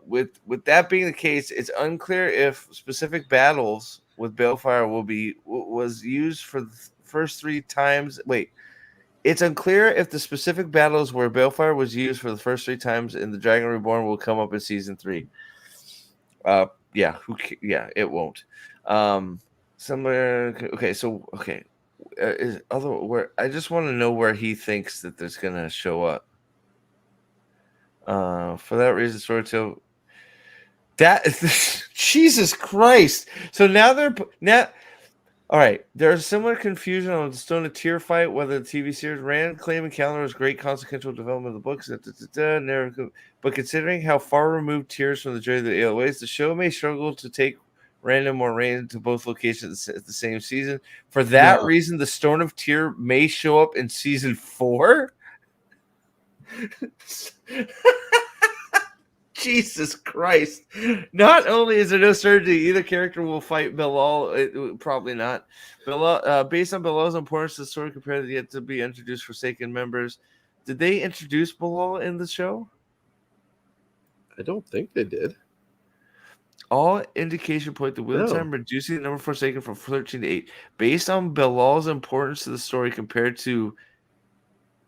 With that being the case, it's unclear if specific battles with Balefire was used for the first 3 times. Wait, it's unclear if the specific battles where Balefire was used for the first 3 times in the Dragon Reborn will come up in season 3. Yeah, it won't. Somewhere. Okay, so okay. I just want to know where he thinks that there's gonna show up. For that reason, Storytale. That Jesus Christ! So now all right. There's similar confusion on the Stone of Tear fight, whether the TV series Rand claiming calendar was great consequential development of the books. But considering how far removed Tears from the journey of the ALOAs, the show may struggle to take Random or Rain to both locations at the same season. For that reason, the Stone of Tear may show up in season 4. Jesus Christ. Not only is there no certainty either character will fight Bilal, probably not. Bilal, based on Bilal's importance to the story compared to the yet to be introduced Forsaken members, did they introduce Bilal in the show? I don't think they did. All indication point to Wheel of No. Time reducing the number Forsaken from 13 to 8. Based on Bilal's importance to the story compared to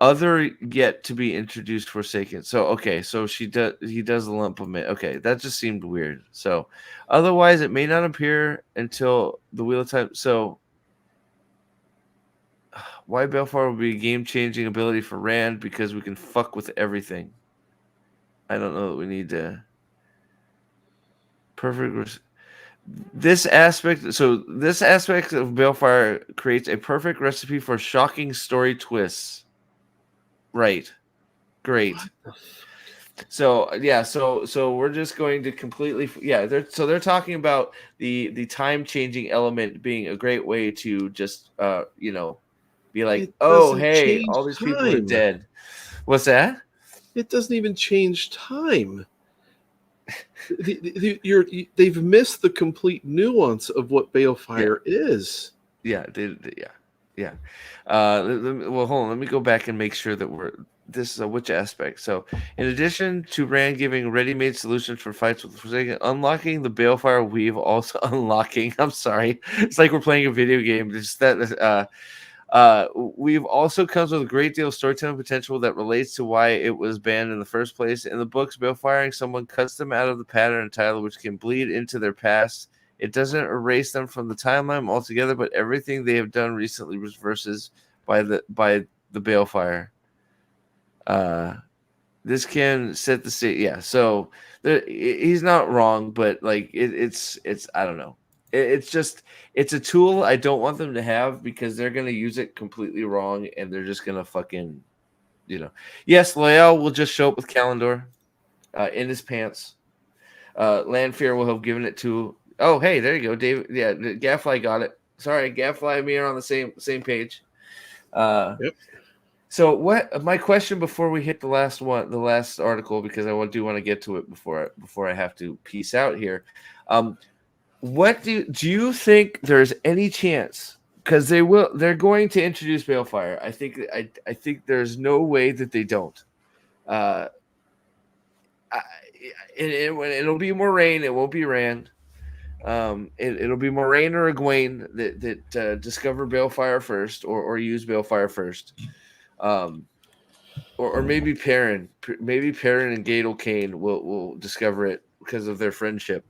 other yet to be introduced Forsaken. So okay, so he does a lump of it. Okay, that just seemed weird. So otherwise it may not appear until the Wheel of Time. So why Balefire would be a game changing ability for Rand? Because we can fuck with everything. I don't know that we need to perfect this aspect of Balefire creates a perfect recipe for shocking story twists. Right. Great. So yeah, so we're just going to completely they're talking about the time changing element being a great way to just be like, It oh doesn't hey, change all these people are time. dead. What's that? It doesn't even change time. They've missed the complete nuance of what Balefire is. Yeah. Well, hold on. Let me go back and make sure that this is which aspect. So, in addition to Rand giving ready-made solutions for fights with Forsaken, unlocking the Balefire weave also unlocking. I'm sorry, it's like we're playing a video game. Just that. We've also comes with a great deal of storytelling potential that relates to why it was banned in the first place. In the books, Balefiring someone cuts them out of the pattern entirely, which can bleed into their past. It doesn't erase them from the timeline altogether, but everything they have done recently reverses by the Balefire. This can set the state. Yeah, so he's not wrong, but like it's I don't know. It's a tool I don't want them to have because they're gonna use it completely wrong and they're just gonna fucking, Yes, Loyal will just show up with Calendar, in his pants. Lanfear will have given it to. Oh, hey, there you go, David. Yeah, Gadfly got it. Sorry, Gadfly and me are on the same page. Yep. So what? My question before we hit the last article, because I do want to get to it before I have to peace out here. What do you think there's any chance? Because they're going to introduce Balefire. I think there's no way that they don't. It'll be Moraine. It won't be Rand. It'll be Moraine or Egwene that discover Balefire first, or use Balefire first. Or maybe Perrin. Maybe Perrin and Gadel Kane will discover it because of their friendship.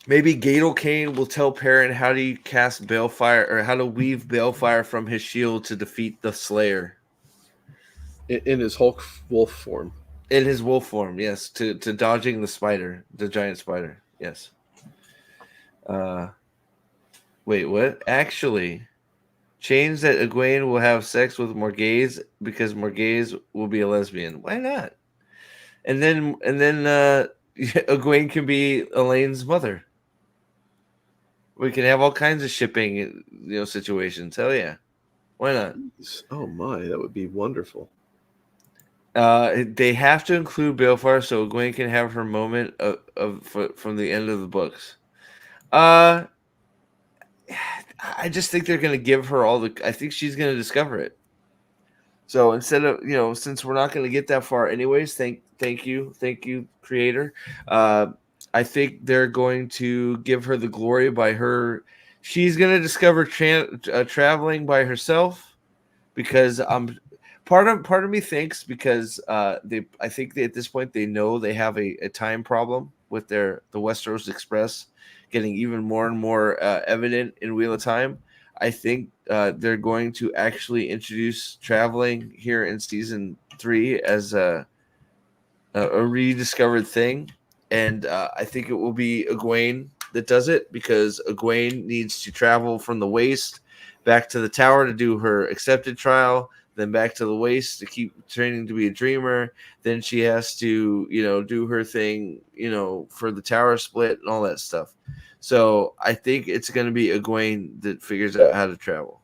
Maybe Gadel Kane will tell Perrin how to cast Balefire or how to weave Balefire from his shield to defeat the Slayer. In his Hulk wolf form. In his wolf form, yes. To dodging the giant spider. Yes. Wait, what? Actually, change that Egwene will have sex with Morghese because Morghese will be a lesbian. Why not? And then Egwene can be Elaine's mother. We can have all kinds of shipping, situations. Hell yeah. Why not? Oh my, that would be wonderful. They have to include Balefire so Egwene can have her moment from the end of the books. I just think they're going to give her I think she's going to discover it. So instead of, since we're not going to get that far anyways, thank you, creator. I think they're going to give her the glory by her. She's going to discover traveling by herself because part of me thinks because I think at this point they know they have a time problem with the Westeros Express getting even more and more evident in Wheel of Time. I think they're going to actually introduce traveling here in season 3 as a rediscovered thing, and I think it will be Egwene that does it because Egwene needs to travel from the Waste back to the Tower to do her accepted trial, then back to the Waste to keep training to be a dreamer. Then she has to, do her thing, for the Tower split and all that stuff. So I think it's going to be Egwene that figures out how to travel.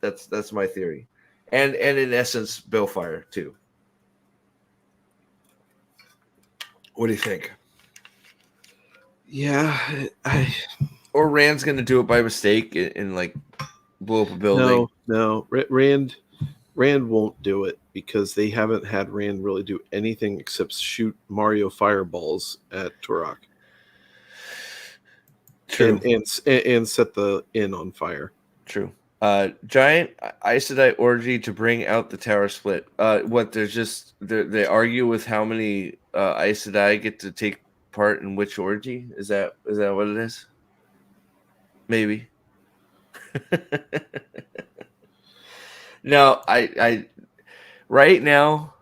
That's my theory, and in essence, Balefire too. What do you think? Yeah, Or Rand's gonna do it by mistake and like blow up a building. no. Rand won't do it because they haven't had Rand really do anything except shoot Mario fireballs at Turok. True. And set the inn on fire. True. Giant Aes Sedai orgy to bring out the tower split. What? There's just they argue with how many Aes Sedai get to take part in which orgy. Is that what it is? Maybe. No, I right now,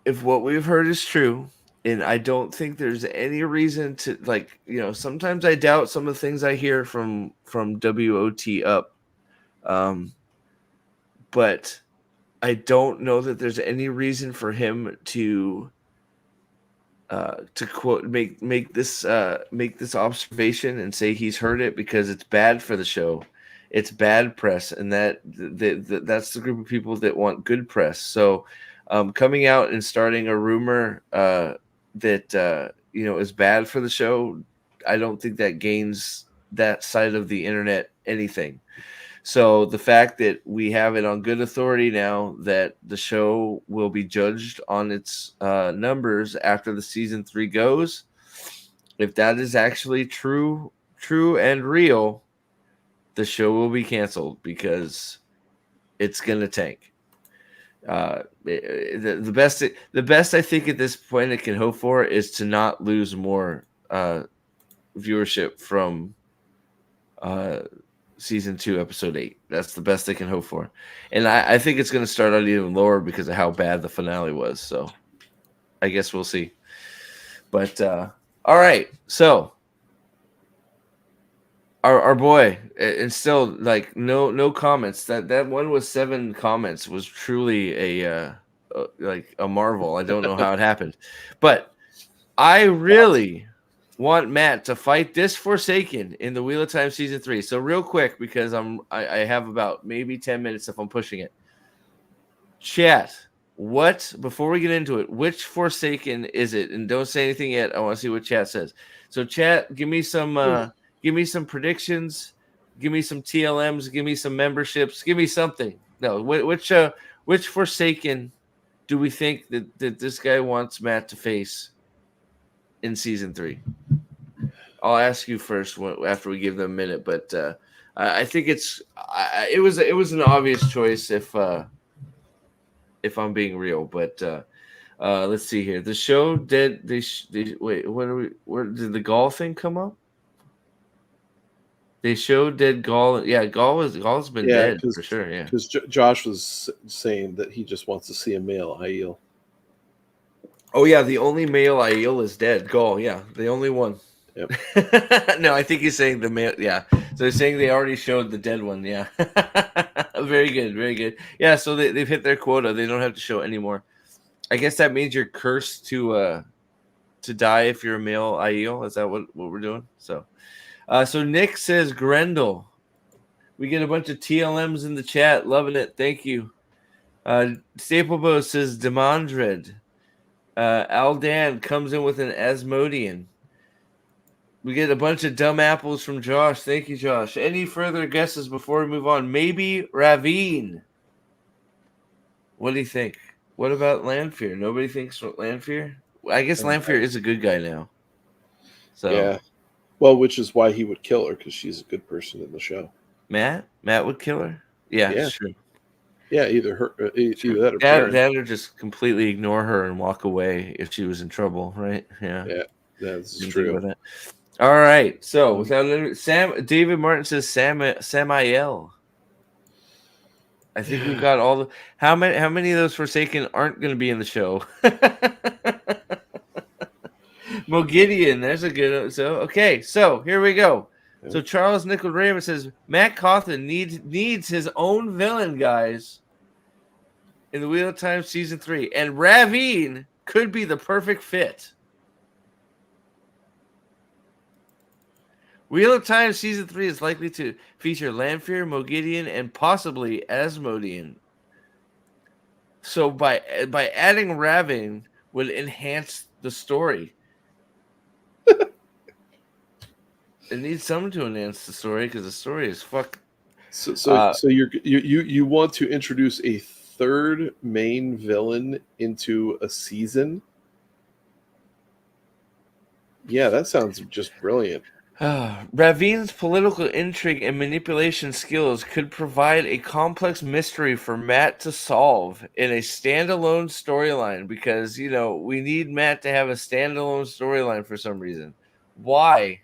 if what we've heard is true, and I don't think there's any reason to sometimes I doubt some of the things I hear from WOT up. But I don't know that there's any reason for him to quote make this observation and say he's heard it, because it's bad for the show. It's bad press, and that's the group of people that want good press. So coming out and starting a rumor that is bad for the show, I don't think that gains that side of the internet anything. So the fact that we have it on good authority now that the show will be judged on its numbers after the season 3 goes, if that is actually true and real, the show will be canceled because it's going to tank. The best I think at this point it can hope for is to not lose more viewership from season 2, episode 8. That's the best they can hope for. And I think it's going to start out even lower because of how bad the finale was. So I guess we'll see. But all right. So our boy, and still like no comments. That one with 7 comments was truly a marvel. I don't know how it happened. But I really want Matt to fight this Forsaken in the Wheel of Time season 3. So real quick, because I have about maybe 10 minutes if I'm pushing it. Chat, before we get into it, which Forsaken is it? And don't say anything yet. I want to see what chat says. So chat, give me some predictions, give me some TLMs, give me some memberships, give me something. No, which Forsaken do we think that this guy wants Matt to face in season 3? I'll ask you first after we give them a minute, but I think it was an obvious choice if I'm being real. But let's see here. The show did wait. Where did the Gaul thing come up? They showed dead Gaul. Yeah, Gaul's been dead for sure. Yeah, because Josh was saying that he just wants to see a male Aiel. Oh yeah, the only male Aiel is dead. Gaul, yeah, the only one. Yep. No, I think he's saying the male. Yeah, so they're saying they already showed the dead one. Yeah, very good, very good. Yeah, so they've hit their quota. They don't have to show anymore. I guess that means you're cursed to die if you're a male Aiel. Is that what we're doing? So Nick says Grendel. We get a bunch of TLMs in the chat. Loving it. Thank you. Staplebo says Demandred. Aldan comes in with an Asmodean. We get a bunch of dumb apples from Josh. Thank you, Josh. Any further guesses before we move on? Maybe Ravine. What do you think? What about Lanfear? Nobody thinks Lanfear? I guess Lanfear is a good guy now. So yeah. Well, which is why he would kill her, because she's a good person in the show. Matt would kill her? Yeah. Sure. Yeah, either that or that or just completely ignore her and walk away if she was in trouble, right? Yeah. Yeah, that's true. That. All right. So without David Martin says Samael. I think we've got all the how many of those Forsaken aren't going to be in the show? Mogideon, there's a good. So here we go. Yeah. So Charles Nickel Raymond says Matt Cawthon needs his own villain, guys, in the Wheel of Time season 3, and Ravine could be the perfect fit. Wheel of Time season 3 is likely to feature Lanfear, Mogideon, and possibly Asmodean. So by adding Ravine would enhance the story. It needs someone to enhance the story because the story is fuck. So you want to introduce a third main villain into a season? Yeah, that sounds just brilliant. Ravine's political intrigue and manipulation skills could provide a complex mystery for Matt to solve in a standalone storyline because, we need Matt to have a standalone storyline for some reason. Why?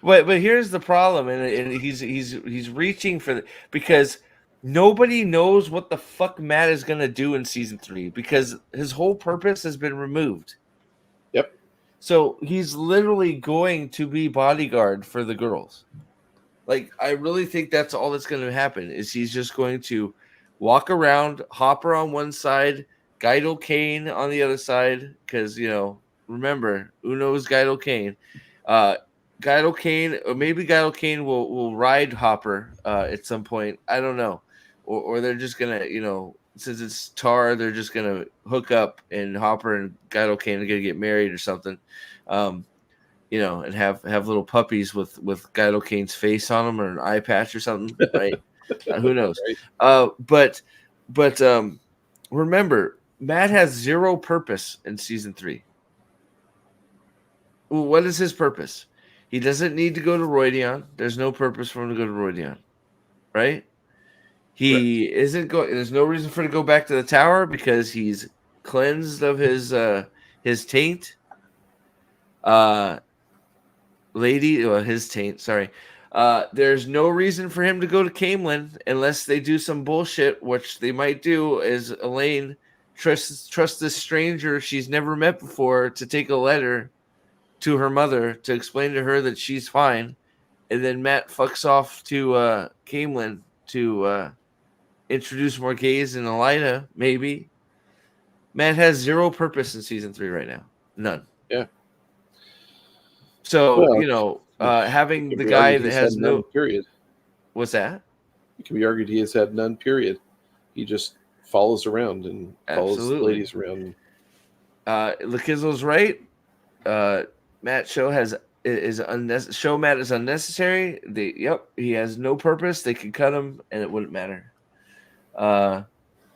But here's the problem, and he's reaching for because nobody knows what the fuck Matt is gonna do in season 3 because his whole purpose has been removed. Yep. So he's literally going to be bodyguard for the girls. Like, I really think that's all that's going to happen is he's just going to walk around, Hopper on one side, Guido Kane on the other side, because, remember, Uno's Guido Kane. Guido Kane, or maybe Guido Kane will ride Hopper at some point. I don't know. Or they're just going to, since it's Tar, they're just going to hook up and Hopper and Guido Kane are going to get married or something. And have little puppies with Guido Kane's face on them or an eye patch or something, right? Who knows? Right. But remember, Matt has zero purpose in season 3. Well, what is his purpose? He doesn't need to go to Roydion. There's no purpose for him to go to Roydion, right? He isn't going. There's no reason for him to go back to the tower because he's cleansed of his taint. His taint. Sorry. There's no reason for him to go to Camelin unless they do some bullshit, which they might do. Is Elaine trust this stranger she's never met before to take a letter to her mother to explain to her that she's fine, and then Matt fucks off to Camelin to introduce Marquez and Elida. Maybe Matt has zero purpose in season 3 right now. None. Yeah. So, having the guy that has no period. What's that? It can be argued he has had none, period. He just follows around and follows the ladies around. Lakizzle's right. Matt show Matt is unnecessary. He has no purpose. They could cut him and it wouldn't matter.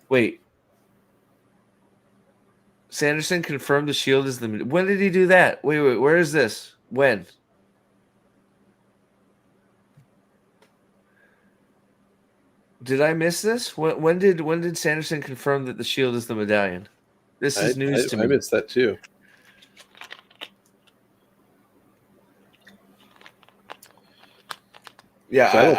Wait. Sanderson confirmed the shield is the. When did he do that? Wait, where is this? When? Did I miss this? When did Sanderson confirm that the shield is the medallion? This is news to me. I missed that too. Yeah, so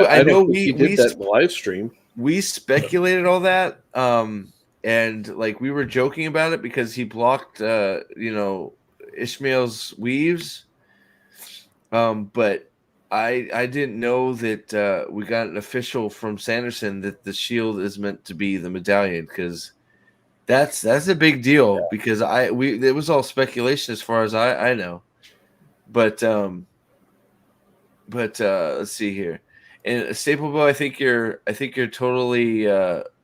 I know we did that in the live stream. We speculated all that, and like we were joking about it because he blocked, Ishmael's weaves. But I didn't know that we got an official from Sanderson that the shield is meant to be the medallion because that's a big deal because it was all speculation as far as I know, but let's see here. And Staplebo, I think you're totally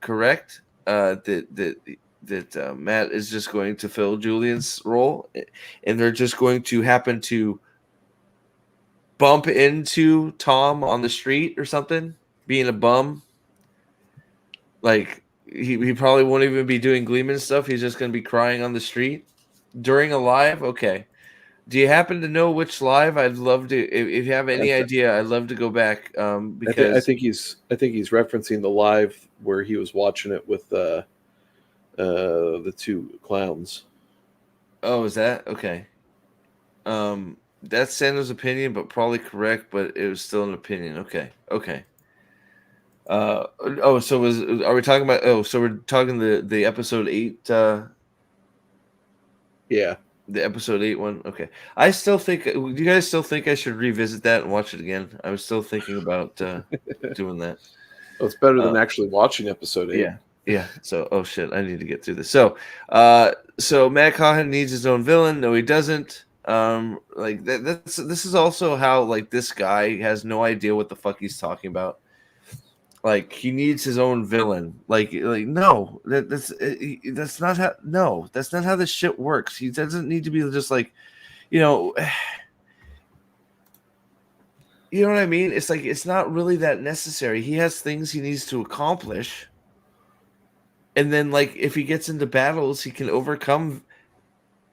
correct. That Matt is just going to fill Julian's role, and they're just going to happen to bump into Tom on the street or something, being a bum. Like he probably won't even be doing Gleeman stuff. He's just going to be crying on the street during a live. Okay. Do you happen to know which live? I'd love to. If you have any idea, I'd love to go back. Because I think he's referencing the live where he was watching it with the two clowns. Oh, is that okay? That's Sando's opinion, but probably correct. But it was still an opinion. Okay. Are we talking about? Oh, so we're talking the episode 8. Yeah. The episode 8 one. Okay. I still think. Do you guys still think I should revisit that and watch it again? I was still thinking about doing that. Well, it's better than actually watching episode 8. Yeah. So, oh shit, I need to get through this. So Matt Cohen needs his own villain. No, he doesn't. This is also how like this guy has no idea what the fuck he's talking about. Like he needs his own villain. Like no, that's not how. No, that's not how this shit works. He doesn't need to be just like, you know, you know what I mean. It's like it's not really that necessary. He has things he needs to accomplish, and then like if he gets into battles, he can overcome,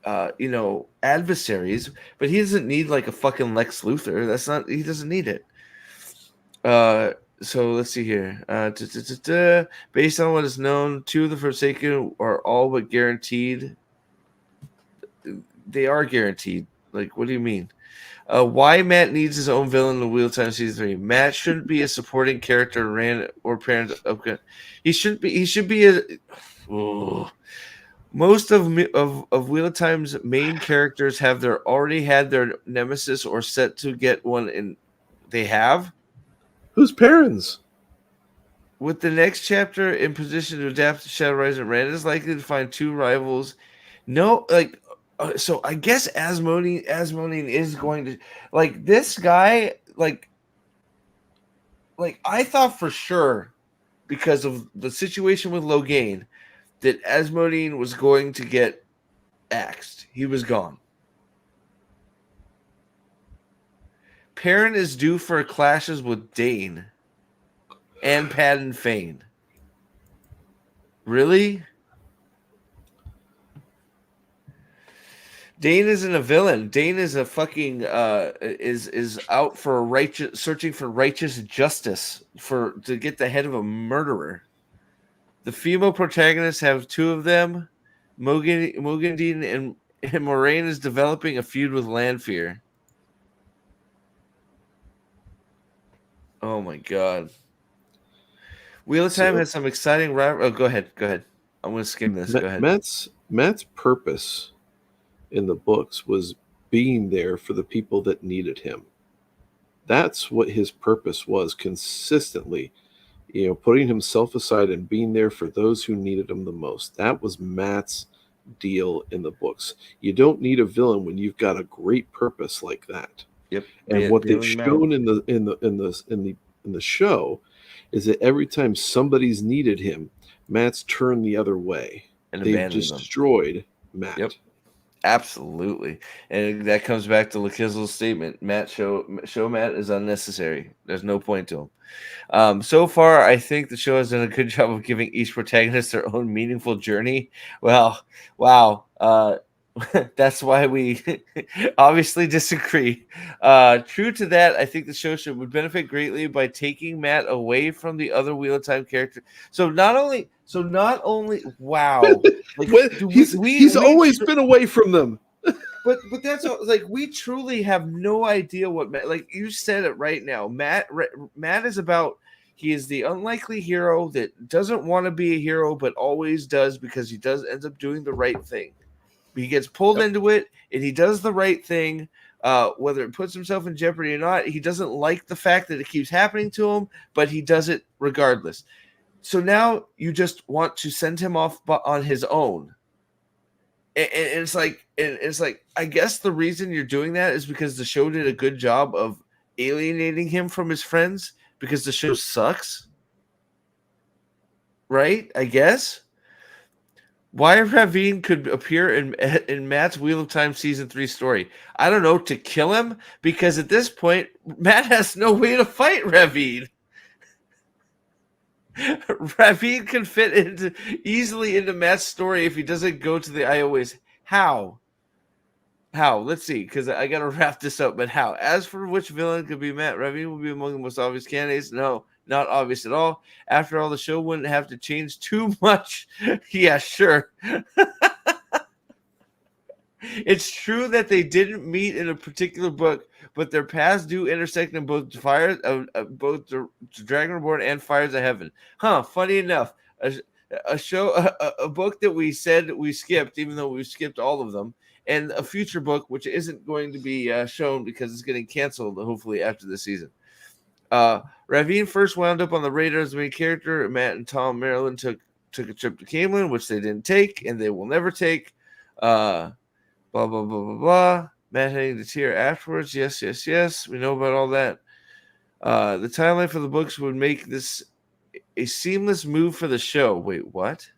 adversaries. But he doesn't need like a fucking Lex Luthor. That's not. He doesn't need it. So let's see here. Based on what is known, two of the Forsaken are all but guaranteed. They are guaranteed. Like, what do you mean? Why Matt needs his own villain in the Wheel of Time season 3? Matt shouldn't be a supporting character, or parent. Okay, he shouldn't be. He should be a. Ugh. Most of Wheel of Time's main characters have already had their nemesis or set to get one, and they have. Whose parents? With the next chapter in position to adapt to Shadow Rising, Rand is likely to find two rivals. No, like, so I guess Asmodean is going to, like, this guy, like I thought for sure, because of the situation with Logain, that Asmodean was going to get axed. He was gone. Perrin is due for clashes with Dane and Padden Fane. Really? Dane isn't a villain. Dane is a fucking is out for searching for righteous justice to get the head of a murderer. The female protagonists have two of them. Mogandine and Moraine is developing a feud with Lanfear. Oh my god. Wheel of Time has some exciting rival. Oh, go ahead. I'm going to skim this. Go ahead. Matt's purpose in the books was being there for the people that needed him. That's what his purpose was consistently, putting himself aside and being there for those who needed him the most. That was Matt's deal in the books. You don't need a villain when you've got a great purpose like that. Yep. And what they've shown in the show is that every time somebody's needed him, Matt's turned the other way. And they've destroyed Matt. Yep. Absolutely. And that comes back to Lakizzle's statement. Show Matt is unnecessary. There's no point to him. So far, I think the show has done a good job of giving each protagonist their own meaningful journey. Well, wow. That's why we obviously disagree. True to that, I think the show would benefit greatly by taking Matt away from the other Wheel of Time character. So not only, wow, like, he's always been away from them. But that's like, we truly have no idea what Matt. Like you said it right now, Matt is about. He is the unlikely hero that doesn't want to be a hero, but always does because he ends up doing the right thing. He gets pulled into it, and he does the right thing, whether it puts himself in jeopardy or not. He doesn't like the fact that it keeps happening to him, but he does it regardless. So now you just want to send him off on his own. And it's like, I guess the reason you're doing that is because the show did a good job of alienating him from his friends because the show sucks. Right? I guess. Why Ravine could appear in Matt's Wheel of Time Season 3 story. I don't know, to kill him? Because at this point, Matt has no way to fight Ravine. Ravine can fit easily into Matt's story if he doesn't go to the Ioways. How? Let's see, because I got to wrap this up, but how? As for which villain could be Matt, Ravine will be among the most obvious candidates. No. Not obvious at all. After all, the show wouldn't have to change too much. Yeah, sure. It's true that they didn't meet in a particular book, but their paths do intersect in both both the Dragon Reborn and Fires of Heaven. Funny enough, a book that we said we skipped, even though we skipped all of them, and a future book which isn't going to be shown because it's getting canceled, hopefully after the season. Ravine first wound up on the radar as the main character. Matt and Tom Maryland took a trip to Camelin, which they didn't take, and they will never take. Blah, blah, blah, blah, blah. Matt heading to Tyr afterwards. Yes. We know about all that. The timeline for the books would make this a seamless move for the show. Wait, what?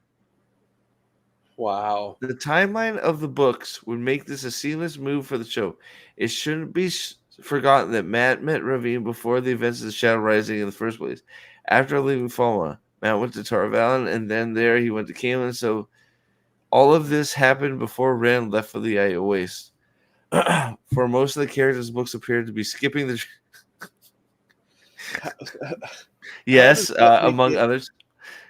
Wow. The timeline of the books would make this a seamless move for the show. It shouldn't be forgotten that Matt met Ravine before the events of the Shadow Rising in the first place. After leaving Falma, Matt went to Tarvalon, and then there he went to Camelin. So all of this happened before Rand left for the Io Waste. For most of the characters, books appeared to be skipping the. Yes, among others.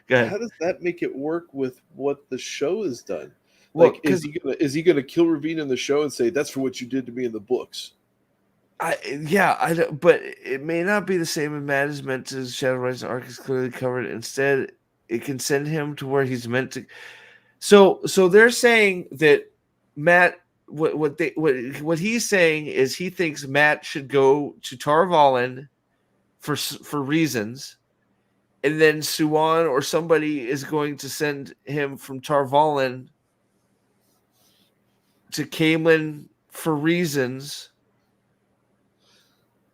Go ahead. How does that make it work with what the show has done? Well, Like, is he gonna kill Ravine in the show and say that's for what you did to me in the books? But it may not be the same as Matt is meant to. Shadow Rising arc is clearly covered. Instead, it can send him to where he's meant to. So they're saying that Matt, what he's saying is he thinks Matt should go to Tarvalon for reasons, and then Suwan or somebody is going to send him from Tarvalon to Camelin for reasons,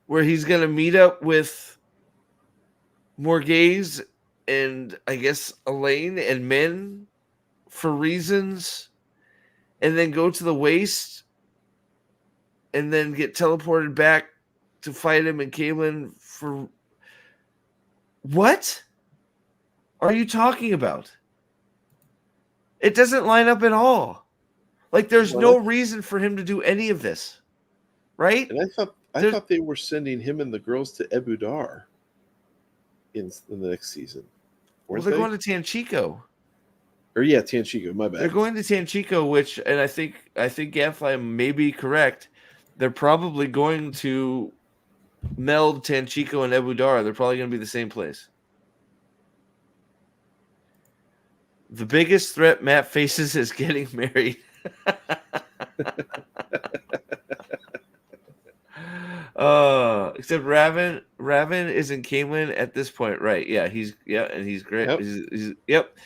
where he's going to meet up with Morghese and I guess Elaine and Min for reasons, and then go to the Waste and then get teleported back to fight him in Camelin for... What are you talking about? It doesn't line up at all. Like, there's no reason for him to do any of this, right? And I thought they were sending him and the girls to Ebu Dar in the next season. Well, they're going to Tanchico. Or yeah, Tanchico. My bad. They're going to Tanchico, which, and I think Gadfly may be correct. They're probably going to meld Tanchico and Ebu Dar. They're probably going to be the same place. The biggest threat Matt faces is getting married. Except Raven is in Camelin at this point, right? Yeah, and he's great. Yep.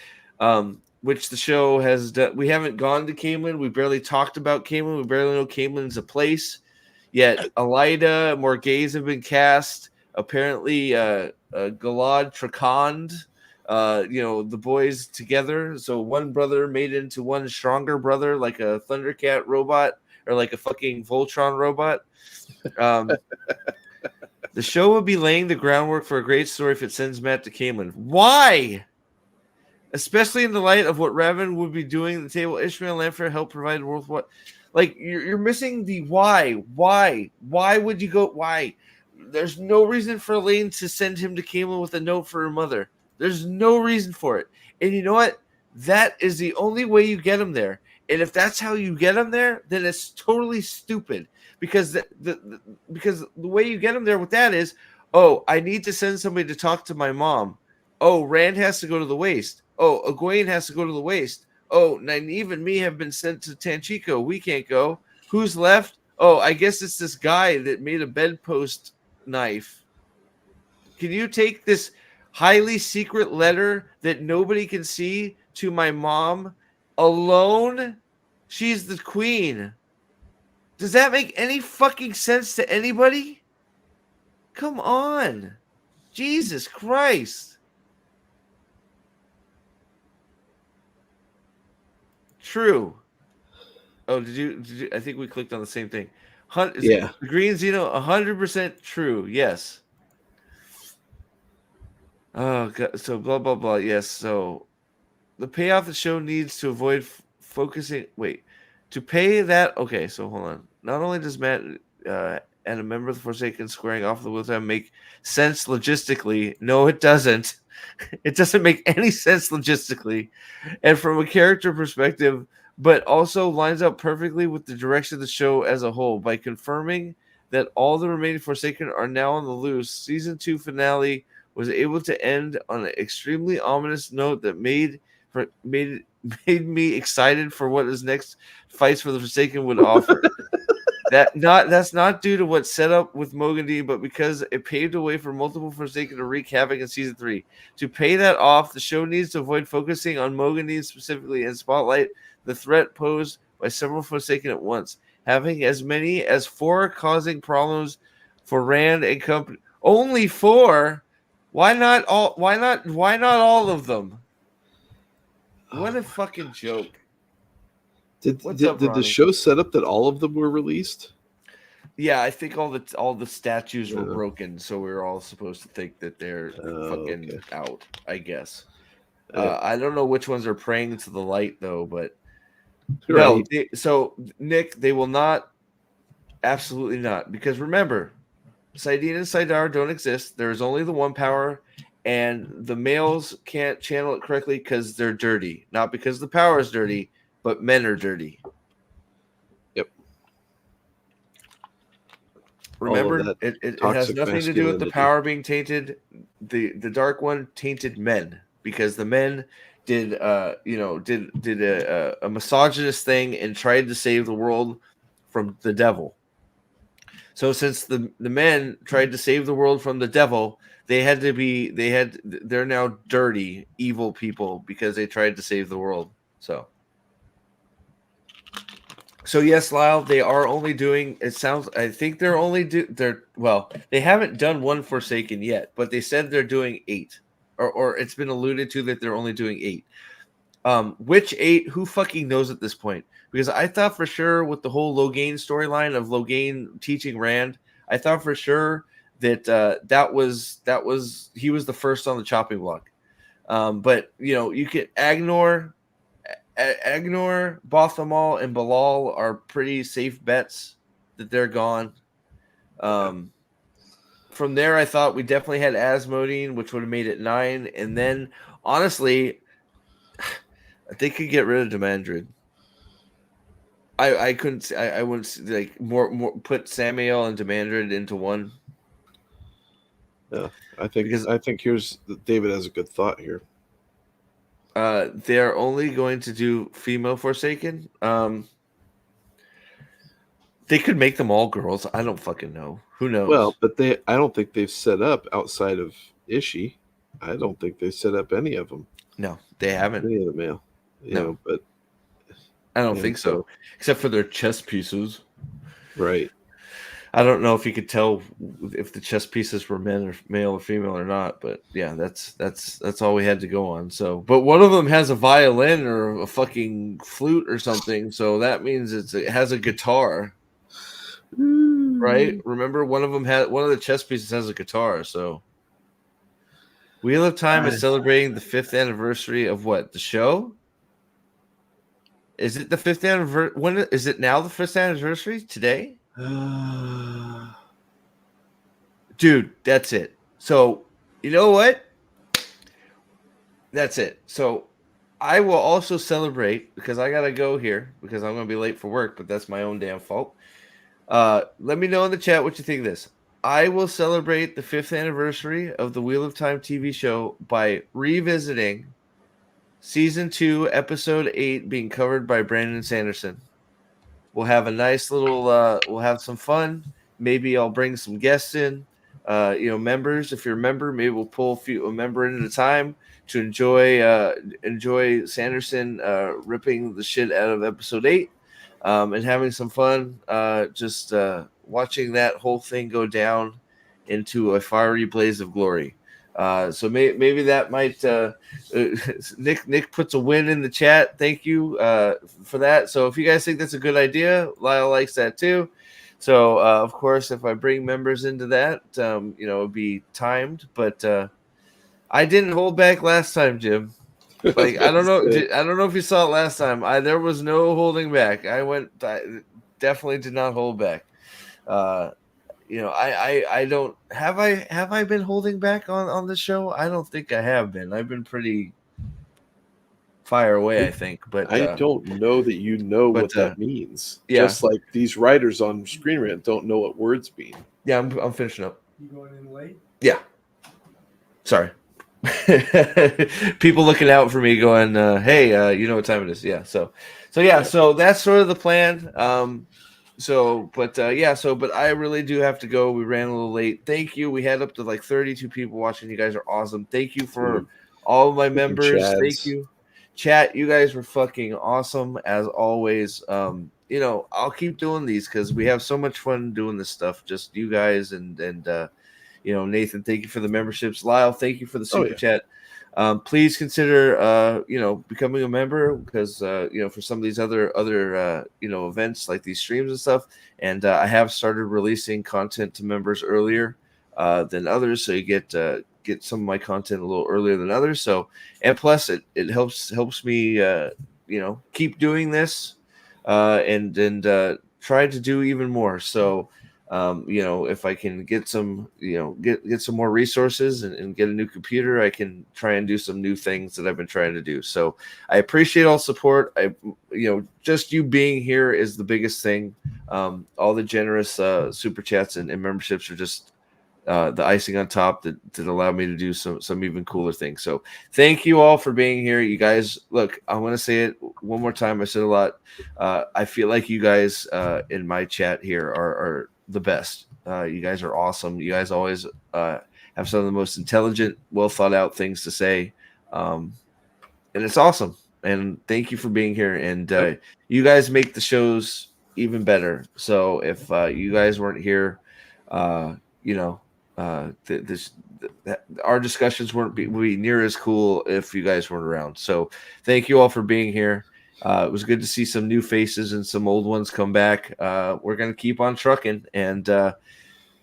Which the show has done. We haven't gone to Camelin. We barely talked about Camelin. We barely know Camelin's a place. Yet Elida, Morghese have been cast. Apparently, Galad Trakand. The boys together. So one brother made into one stronger brother, like a Thundercat robot or like a fucking Voltron robot. The show would be laying the groundwork for a great story if it sends Matt to Camelin. Why? Especially in the light of what Raven would be doing at the table. Ishmael and Lanfear help provide world what? Like, you're missing the why. Why would you go? Why? There's no reason for Elaine to send him to Camelin with a note for her mother. There's no reason for it. And you know what? That is the only way you get him there. And if that's how you get him there, then it's totally stupid. Because because the way you get him there with that is, oh, I need to send somebody to talk to my mom. Oh, Rand has to go to the Waste. Oh, Egwene has to go to the Waste. Oh, Nynaeve and me have been sent to Tanchico. We can't go. Who's left? Oh, I guess it's this guy that made a bedpost knife. Can you take this highly secret letter that nobody can see to my mom alone? She's the queen. Does that make any fucking sense to anybody? Come on. Jesus Christ. True. Oh, did you? I think we clicked on the same thing. Yeah. Green Xeno, 100% true. Yes. Oh, God. So blah, blah, blah. Yes. So the payoff the show needs to avoid focusing. Wait. To pay that. Okay. So hold on. Not only does Matt and a member of the Forsaken squaring off the will time make sense logistically. No, it doesn't. It doesn't make any sense logistically. And from a character perspective, but also lines up perfectly with the direction of the show as a whole by confirming that all the remaining Forsaken are now on the loose. Season 2 finale was able to end on an extremely ominous note that made me excited for what his next fights for the Forsaken would offer. That's not due to what's set up with Mogandine, but because it paved a way for multiple Forsaken to wreak havoc in season 3. To pay that off, the show needs to avoid focusing on Mogandine specifically and spotlight the threat posed by several Forsaken at once, having as many as 4 causing problems for Rand and company. Only 4? Why not all? Why not? Why not all of them? What a fucking joke! What's up, Did the Ronnie? show set up that all of them were released? Yeah, I think all the statues were Uh, broken, so we were all supposed to think that they're fucking okay. out. I guess. Yep. I don't know which ones are praying to the light though, but no. Right. So Nick, they will not. Absolutely not, because remember, Saidin and Saidar don't exist. There is only the one power, and the males can't channel it correctly because they're dirty, not because the power is dirty, but men are dirty. Yep. All of Remember, that it has toxic nothing to do with the masculinity. power being tainted. The dark one tainted men because the men did did a misogynist thing and tried to save the world from the devil. So since the men tried to save the world from the devil, they're now dirty, evil people because they tried to save the world. So yes, Lyle, they are only doing. It sounds. I think they're only They're well. They haven't done one Forsaken yet, but they said they're doing 8, or it's been alluded to that they're only doing 8. Which 8? Who fucking knows at this point? Because I thought for sure with the whole Logain storyline of Logain teaching Rand, I thought for sure that that was he was the first on the chopping block. But you could Agnor, Bothamal, and Balal are pretty safe bets that they're gone. From there, I thought we definitely had Asmodine, which would have made it 9, and then honestly, they could get rid of Demandred. I couldn't. I wouldn't like more put Samuel and Demandred into one. Yeah, I think here's David has a good thought here. They're only going to do female Forsaken. They could make them all girls. I don't fucking know. Who knows? Well, but I don't think they've set up outside of Ishii. I don't think they set up any of them. No, they haven't. Any of the male. No, but I don't think so. Except for their chess pieces. Right. I don't know if you could tell if the chess pieces were male or female or not, but yeah, that's all we had to go on. So, but one of them has a violin or a fucking flute or something, so that means it has a guitar, right? Remember, one of the chess pieces has a guitar. So, Wheel of Time is celebrating the 5th anniversary of what? The show? Is it the 5th anniversary? When is it now? The 5th anniversary today? Dude, that's it. So, you know what? That's it. So, I will also celebrate because I gotta go here because I'm gonna be late for work, but that's my own damn fault. Let me know in the chat what you think of this. I will celebrate the 5th anniversary of the Wheel of Time TV show by revisiting season 2, episode 8, being covered by Brandon Sanderson. We'll have a nice little. We'll have some fun. Maybe I'll bring some guests in. Members. If you're a member, maybe we'll pull a member in at a time to enjoy Sanderson ripping the shit out of episode 8 and having some fun. Just watching that whole thing go down into a fiery blaze of glory. So maybe that might Nick puts a win in the chat. Thank you for that. So if you guys think that's a good idea, Lyle likes that too. So of course, if I bring members into that, it'd be timed. But I didn't hold back last time, Jim. Like I don't know if you saw it last time. There was no holding back. I definitely did not hold back. I don't have I been holding back on the show? I don't think I have been. I've been pretty fire away, I think. But I don't know that you know what that means. Yeah. Just like these writers on Screen Rant don't know what words mean. Yeah, I'm finishing up. You going in late? Yeah. Sorry. People looking out for me going, hey, you know what time it is. Yeah. So that's sort of the plan. But I really do have to go. We ran a little late. Thank you. We had up to like 32 people watching. You guys are awesome. Thank you for all of my members. Thank you. Chat, you guys were fucking awesome as always. I'll keep doing these because we have so much fun doing this stuff. Just you guys and Nathan, thank you for the memberships. Lyle, thank you for the super yeah. chat. Please consider, becoming a member because, for some of these other events like these streams and stuff. And I have started releasing content to members earlier than others, so you get some of my content a little earlier than others. So, and plus it helps me, keep doing this, and try to do even more. So, if I can get some, get some more resources and get a new computer, I can try and do some new things that I've been trying to do. So I appreciate all support. Just you being here is the biggest thing. All the generous super chats and memberships are just the icing on top that allow me to do some even cooler things. So thank you all for being here. You guys, look, I want to say it one more time. I said a lot. I feel like you guys in my chat here are the best. You guys are awesome. You guys always have some of the most intelligent, well thought out things to say. And it's awesome. And thank you for being here. And you guys make the shows even better. So if you guys weren't here, our discussions would be near as cool if you guys weren't around. So thank you all for being here. It was good to see some new faces and some old ones come back. We're going to keep on trucking, and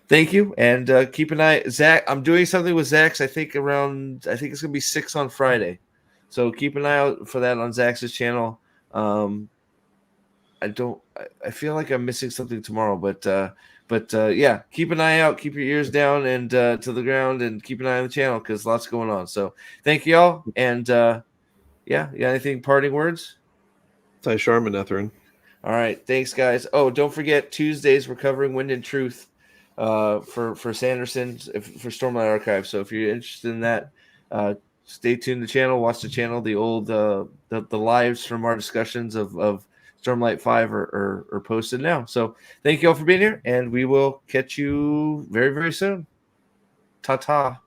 thank you. And keep an eye. Zach, I'm doing something with Zach's, I think it's going to be 6 on Friday. So keep an eye out for that on Zach's channel. I feel like I'm missing something tomorrow, but yeah, keep an eye out, keep your ears down and to the ground, and keep an eye on the channel because lots going on. So thank you all. And yeah, anything parting words? Ty Sharman, Etherin. All right, thanks guys. Oh, don't forget Tuesdays we're covering Wind and Truth for Sanderson for Stormlight Archive. So if you're interested in that, stay tuned to the channel, watch the channel. The old the lives from our discussions of Stormlight 5 are posted now. So thank you all for being here, and we will catch you very, very soon. Ta-ta.